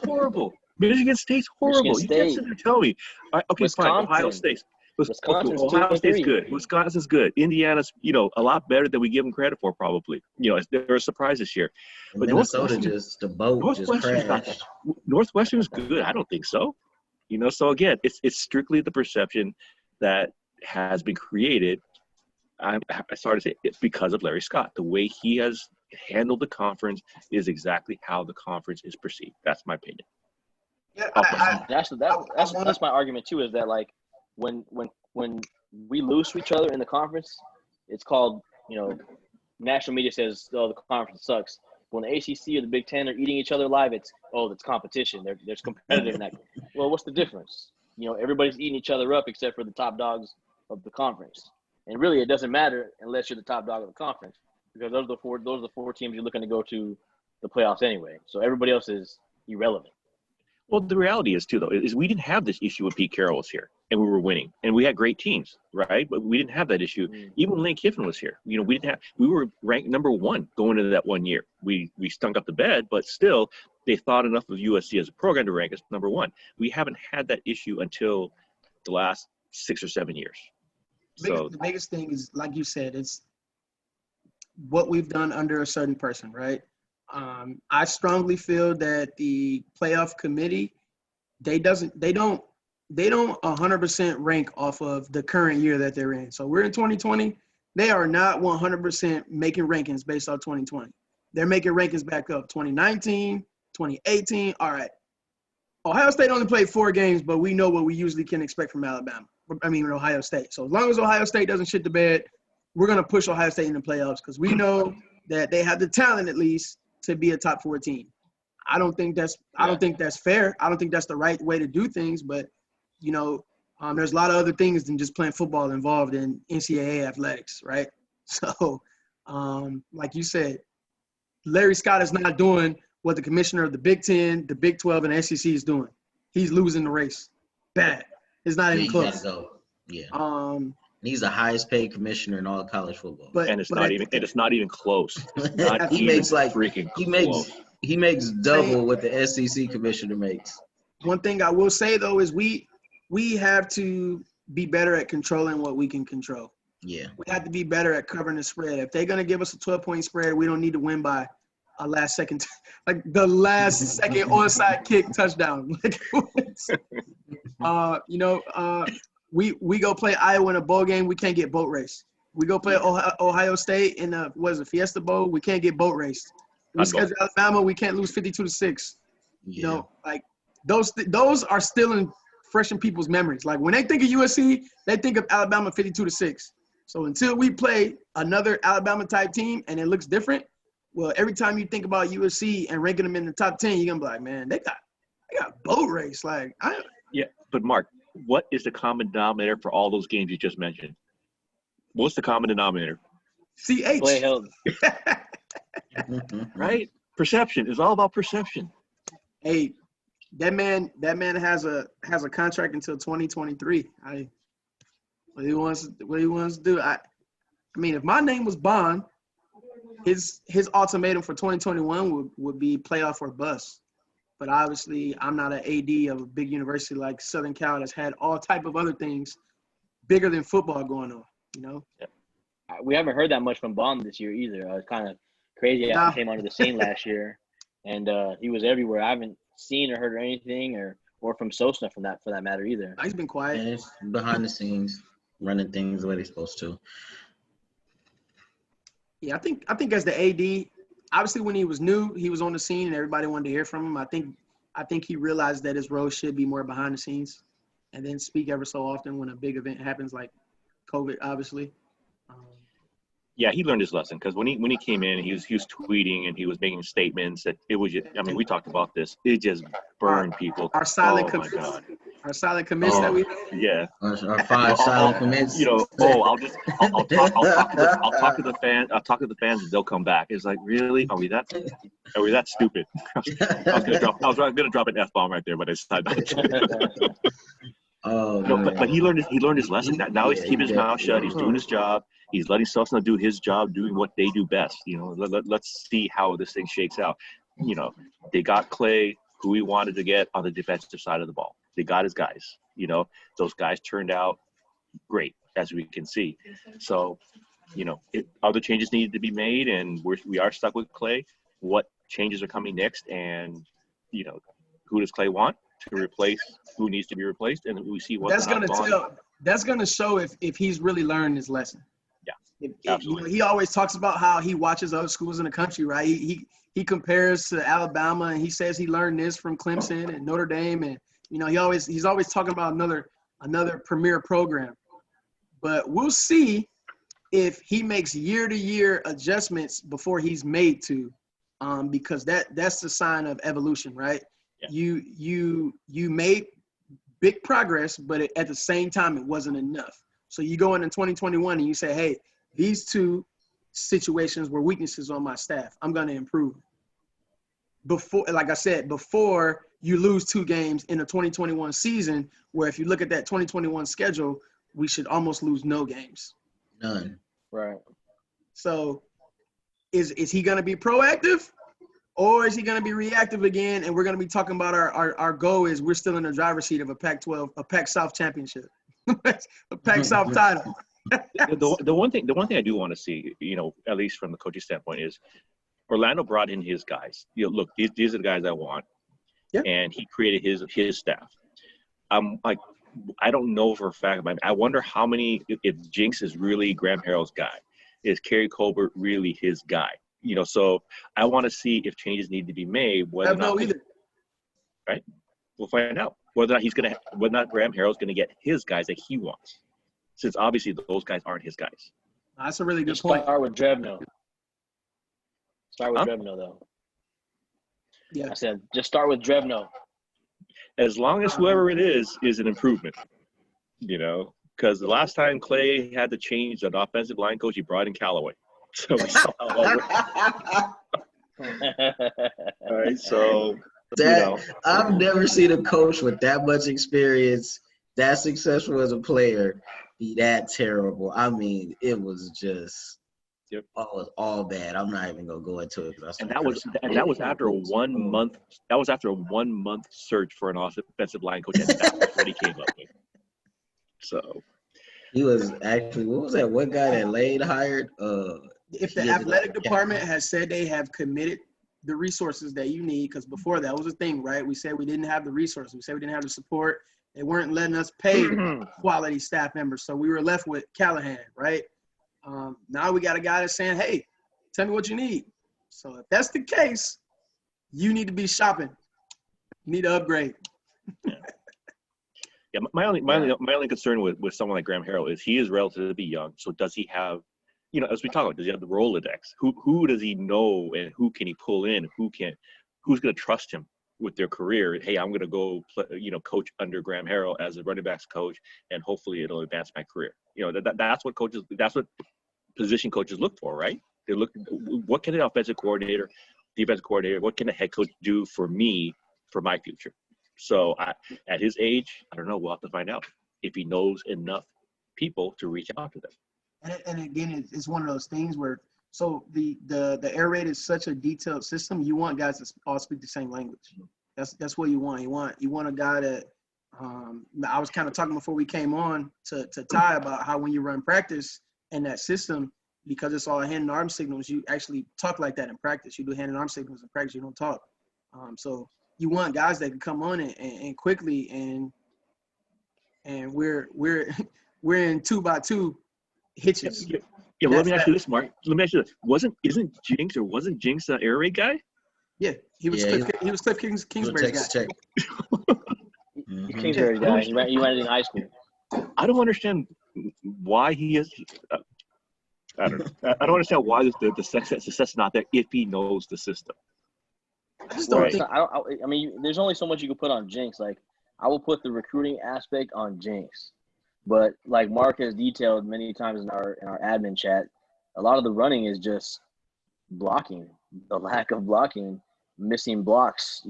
horrible. Michigan State's horrible. Michigan You can't sit State. there and tell me. All right, okay, fine. Ohio Wisconsin. State. Wisconsin's Ohio State's 2-3. good. Wisconsin's good. Indiana's, a lot better than we give them credit for, probably. They're a surprise this year. And But Minnesota the boat just crashed. Northwestern's good. I don't think so. So again, it's strictly the perception that has been created. I started to say it's because of Larry Scott. The way he has handled the conference is exactly how the conference is perceived. That's my opinion. Yeah, That's my argument too. Is that like when we lose to each other in the conference, it's called national media says, oh, the conference sucks. When the ACC or the Big Ten are eating each other alive, it's competition. There's competitive in that. Well, what's the difference? Everybody's eating each other up except for the top dogs of the conference. And really, it doesn't matter unless you're the top dog of the conference, because those are the four teams you're looking to go to the playoffs anyway. So everybody else is irrelevant. Well, the reality is, too, though, is we didn't have this issue when Pete Carroll was here, and we were winning, and we had great teams, right? But we didn't have that issue. Even when Lane Kiffin was here, we were ranked number 1 going into that one year. We stunk up the bed, but still, they thought enough of USC as a program to rank us number 1. We haven't had that issue until the last 6 or 7 years. So the biggest thing is, like you said, it's what we've done under a certain person, right? I strongly feel that the playoff committee, they don't 100% rank off of the current year that they're in. So we're in 2020. They are not 100% making rankings based on 2020. They're making rankings back up 2019, 2018. All right. Ohio State only played 4 games, but we know what we usually can expect from Ohio State. So as long as Ohio State doesn't shit the bed, we're going to push Ohio State in the playoffs because we know that they have the talent, at least, to be a top 4 team. I don't think that's fair. I don't think that's the right way to do things. But there's a lot of other things than just playing football involved in NCAA athletics, right? So, like you said, Larry Scott is not doing what the commissioner of the Big Ten, the Big 12, and the SEC is doing. He's losing the race. Bad. It's not even close. Yeah. He's the highest paid commissioner in all of college football. It's not even close. He makes double what the SEC commissioner makes. One thing I will say though is we have to be better at controlling what we can control. Yeah. We have to be better at covering the spread. If they're gonna give us a 12-point spread, we don't need to win by a last second onside kick touchdown. We go play Iowa in a bowl game, we can't get boat raced. We go play Ohio State in the Fiesta Bowl, we can't get boat raced. We schedule Alabama, we can't lose 52-6. Yeah. Those are still fresh in people's memories. Like when they think of USC, they think of Alabama 52-6. So until we play another Alabama type team and it looks different, well, every time you think about USC and ranking them in the top 10, you're gonna be like, man, they got boat race. Yeah, but Mark, what is the common denominator for all those games you just mentioned? What's the common denominator? CH. Play held. Right? Perception. It's all about perception. Hey, that man has a contract until 2023. What he wants to do. I mean, if my name was Bond, his ultimatum for 2021 would be playoff or bust. But obviously, I'm not an AD of a big university like Southern Cal that's had all type of other things bigger than football going on. Yeah. We haven't heard that much from Bond this year either. It's kind of crazy. He came onto the scene last year, and he was everywhere. I haven't seen or heard anything, or from Sosna for that matter either. He's been quiet. And it's behind the scenes, running things the way they're supposed to. Yeah, I think as the AD, obviously when he was new, he was on the scene and everybody wanted to hear from him. I think he realized that his role should be more behind the scenes, and then speak ever so often when a big event happens, like COVID, obviously. Yeah, he learned his lesson because when he came in, he was tweeting and he was making statements that it was. We talked about this. It just burned people. Our silent my God. Our silent commits that we have. Yeah. Our 5 silent commits. I'll talk to the fans. I'll talk to the fans and they'll come back. It's like, really? Are we that stupid? I was gonna drop an F-bomb right there, but I decided not to. Oh, No, but man. he learned his lesson. Now he's Yeah, keeping his mouth shut. He's definitely. doing his job. He's letting Cessna do his job, doing what they do best. Let's see how this thing shakes out. They got Clay, who he wanted to get on the defensive side of the ball. They got his guys. Those guys turned out great, as we can see. So, other changes needed to be made, and we are stuck with Clay. What changes are coming next, and who does Clay want to replace? Who needs to be replaced, and we see what's That's gonna show if he's really learned his lesson. Yeah, absolutely. He always talks about how he watches other schools in the country, right? He compares to Alabama, and he says he learned this from Clemson and Notre Dame, and he's always talking about another premier program. But we'll see if he makes year-to-year adjustments before he's made to, because that's the sign of evolution, right? Yeah. You made big progress, but at the same time, it wasn't enough. So you go into 2021 and you say, hey, these two situations were weaknesses on my staff. I'm going to improve. Before you lose 2 games in the 2021 season, where if you look at that 2021 schedule, we should almost lose no games. None. Right. So is he going to be proactive, or is he going to be reactive again? And we're going to be talking about our goal is we're still in the driver's seat of a Pac-12, a Pac-South championship, a Pac-South title. The one thing I do want to see, at least from the coaching standpoint, is Orlando brought in his guys. Look, these are the guys I want. Yeah. And he created his staff. I don't know for a fact, but I wonder how many, if Jinx is really Graham Harrell's guy. Is Kerry Colbert really his guy? So I want to see if changes need to be made. I don't know either. Right? We'll find out whether or not Graham Harrell's going to get his guys that he wants, since obviously those guys aren't his guys. That's a really good point. Start with Drevno. Drevno, though. Yeah. I said just start with Drevno. As long as whoever it is an improvement, because the last time Clay had to change an offensive line coach, he brought in Callaway. So we saw how all right, so I've never seen a coach with that much experience, that successful as a player, be that terrible. I mean, it was just all bad. I'm not even gonna go into it. And that was after a 1 month. That was after a 1 month search for an offensive line coach, and that's what he came up with. So he was actually, what was that one guy that Lade hired? If the athletic department has said they have committed the resources that you need, because before that was a thing, right? We said we didn't have the resources. We said we didn't have the support. They weren't letting us pay quality staff members, so we were left with Callahan, right? Now we got a guy that's saying, hey, tell me what you need. So if that's the case, you need to be shopping. You need to upgrade. Yeah, my only concern with someone like Graham Harrell is he is relatively young. So does he have, as we talk about, does he have the Rolodex? Who does he know, and who can he pull in? Who's going to trust him with their career? Hey, I'm going to go play, coach under Graham Harrell as a running backs coach, and hopefully it'll advance my career. That's what position coaches look for, right? They look, what can an offensive coordinator, defensive coordinator, what can a head coach do for me, for my future? So at his age, I don't know. We'll have to find out if he knows enough people to reach out to them. And again, it's one of those things where, so the air raid is such a detailed system. You want guys to all speak the same language. That's what you want. You want a guy that, I was kind of talking before we came on to Ty about how when you run practice in that system, because it's all hand and arm signals, you actually talk like that in practice. You do hand and arm signals in practice. You don't talk. So you want guys that can come on and quickly, and we're in 2x2 hitches. Yeah, well, let me ask you this, Mark. Let me ask you this: wasn't Jinx an air raid guy? Yeah, he was Cliff Kingsbury's guy. Kingsbury's guy. He ran it in high school. I don't understand why he is. I don't know. I don't understand why the success is not there if he knows the system. I just don't think. I mean, there's only so much you can put on Jinx. Like, I will put the recruiting aspect on Jinx, but like Mark has detailed many times in our admin chat, a lot of the running is just blocking, the lack of blocking, missing blocks.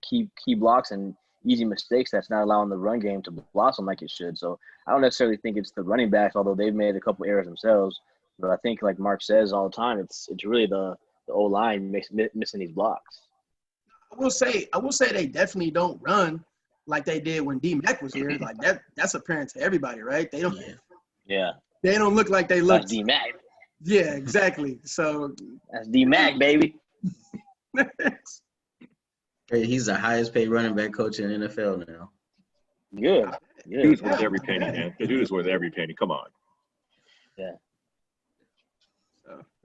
Key blocks, and easy mistakes that's not allowing the run game to blossom like it should. So I don't necessarily think it's the running backs, although they've made a couple errors themselves. But I think, like Mark says all the time, it's really the O-line missing these blocks. I will say they definitely don't run like they did when D-Mac was here. Like that's apparent to everybody, right? They don't. Yeah. They don't look like they look. That's D-Mac. Yeah, exactly. So that's D-Mac, baby. Hey, he's the highest paid running back coach in the NFL now. Good. Dude's worth every penny, man. The dude is worth every penny. Come on. Yeah.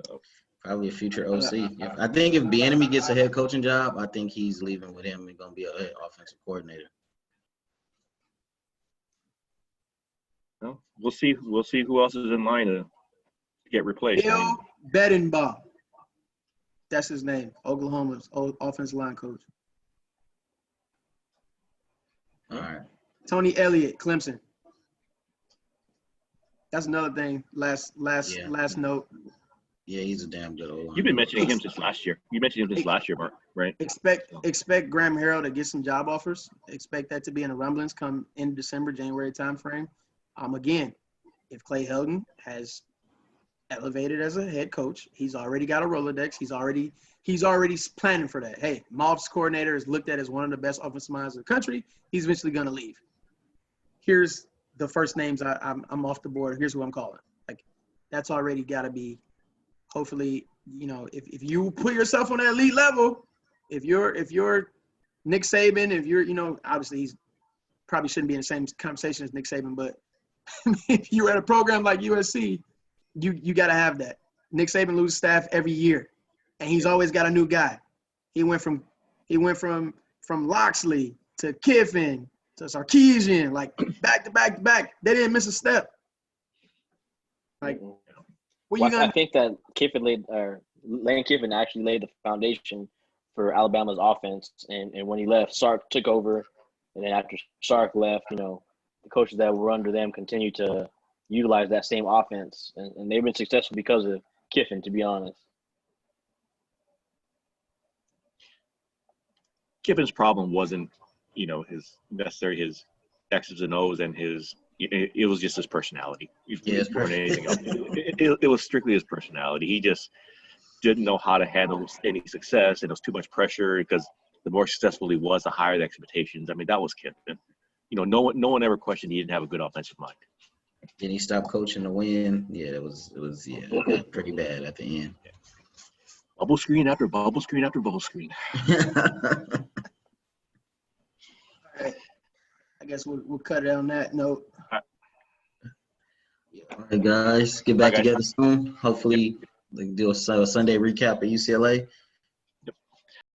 So. Probably a future OC. I think if Bieniemy gets a head coaching job, I think he's leaving with him and going to be an offensive coordinator. Well, we'll see. We'll see who else is in line to get replaced. Bill Bedenbaugh. That's his name. Oklahoma's offensive line coach. All right. Tony Elliott, Clemson. That's another thing. Last note. Yeah, he's a damn good old line. You've been mentioning him since last year. You mentioned him since last year, Mark, right? Expect Graham Harrell to get some job offers. Expect that to be in the rumblings come in December, January timeframe. Again, if Clay Helton has elevated as a head coach, he's already got a Rolodex. He's already planning for that. Hey, Mobb's coordinator is looked at as one of the best offensive minds in the country. He's eventually going to leave. Here's the first names I'm off the board. Here's who I'm calling. Like, that's already got to be. Hopefully, if you put yourself on that elite level, if you're Nick Saban, if you're, obviously he's probably shouldn't be in the same conversation as Nick Saban, but if you're at a program like USC, you got to have that. Nick Saban loses staff every year, and he's always got a new guy. He went from Loxley to Kiffin to Sarkisian, like back to back to back. They didn't miss a step. Like. I think that Lane Kiffin actually laid the foundation for Alabama's offense, and when he left, Sark took over, and then after Sark left, the coaches that were under them continued to utilize that same offense, and they've been successful because of Kiffin, to be honest. Kiffin's problem wasn't, his X's and O's and his. It was just his personality. It was strictly his personality. He just didn't know how to handle any success, and it was too much pressure because the more successful he was, the higher the expectations. I mean, that was Kiffin. No one ever questioned he didn't have a good offensive mind. Then he stopped coaching to win. Yeah, it was pretty bad at the end. Yeah. Bubble screen after bubble screen after bubble screen. I guess we'll cut it on that note. All right, guys. Get back together soon. Hopefully, do a Sunday recap at UCLA.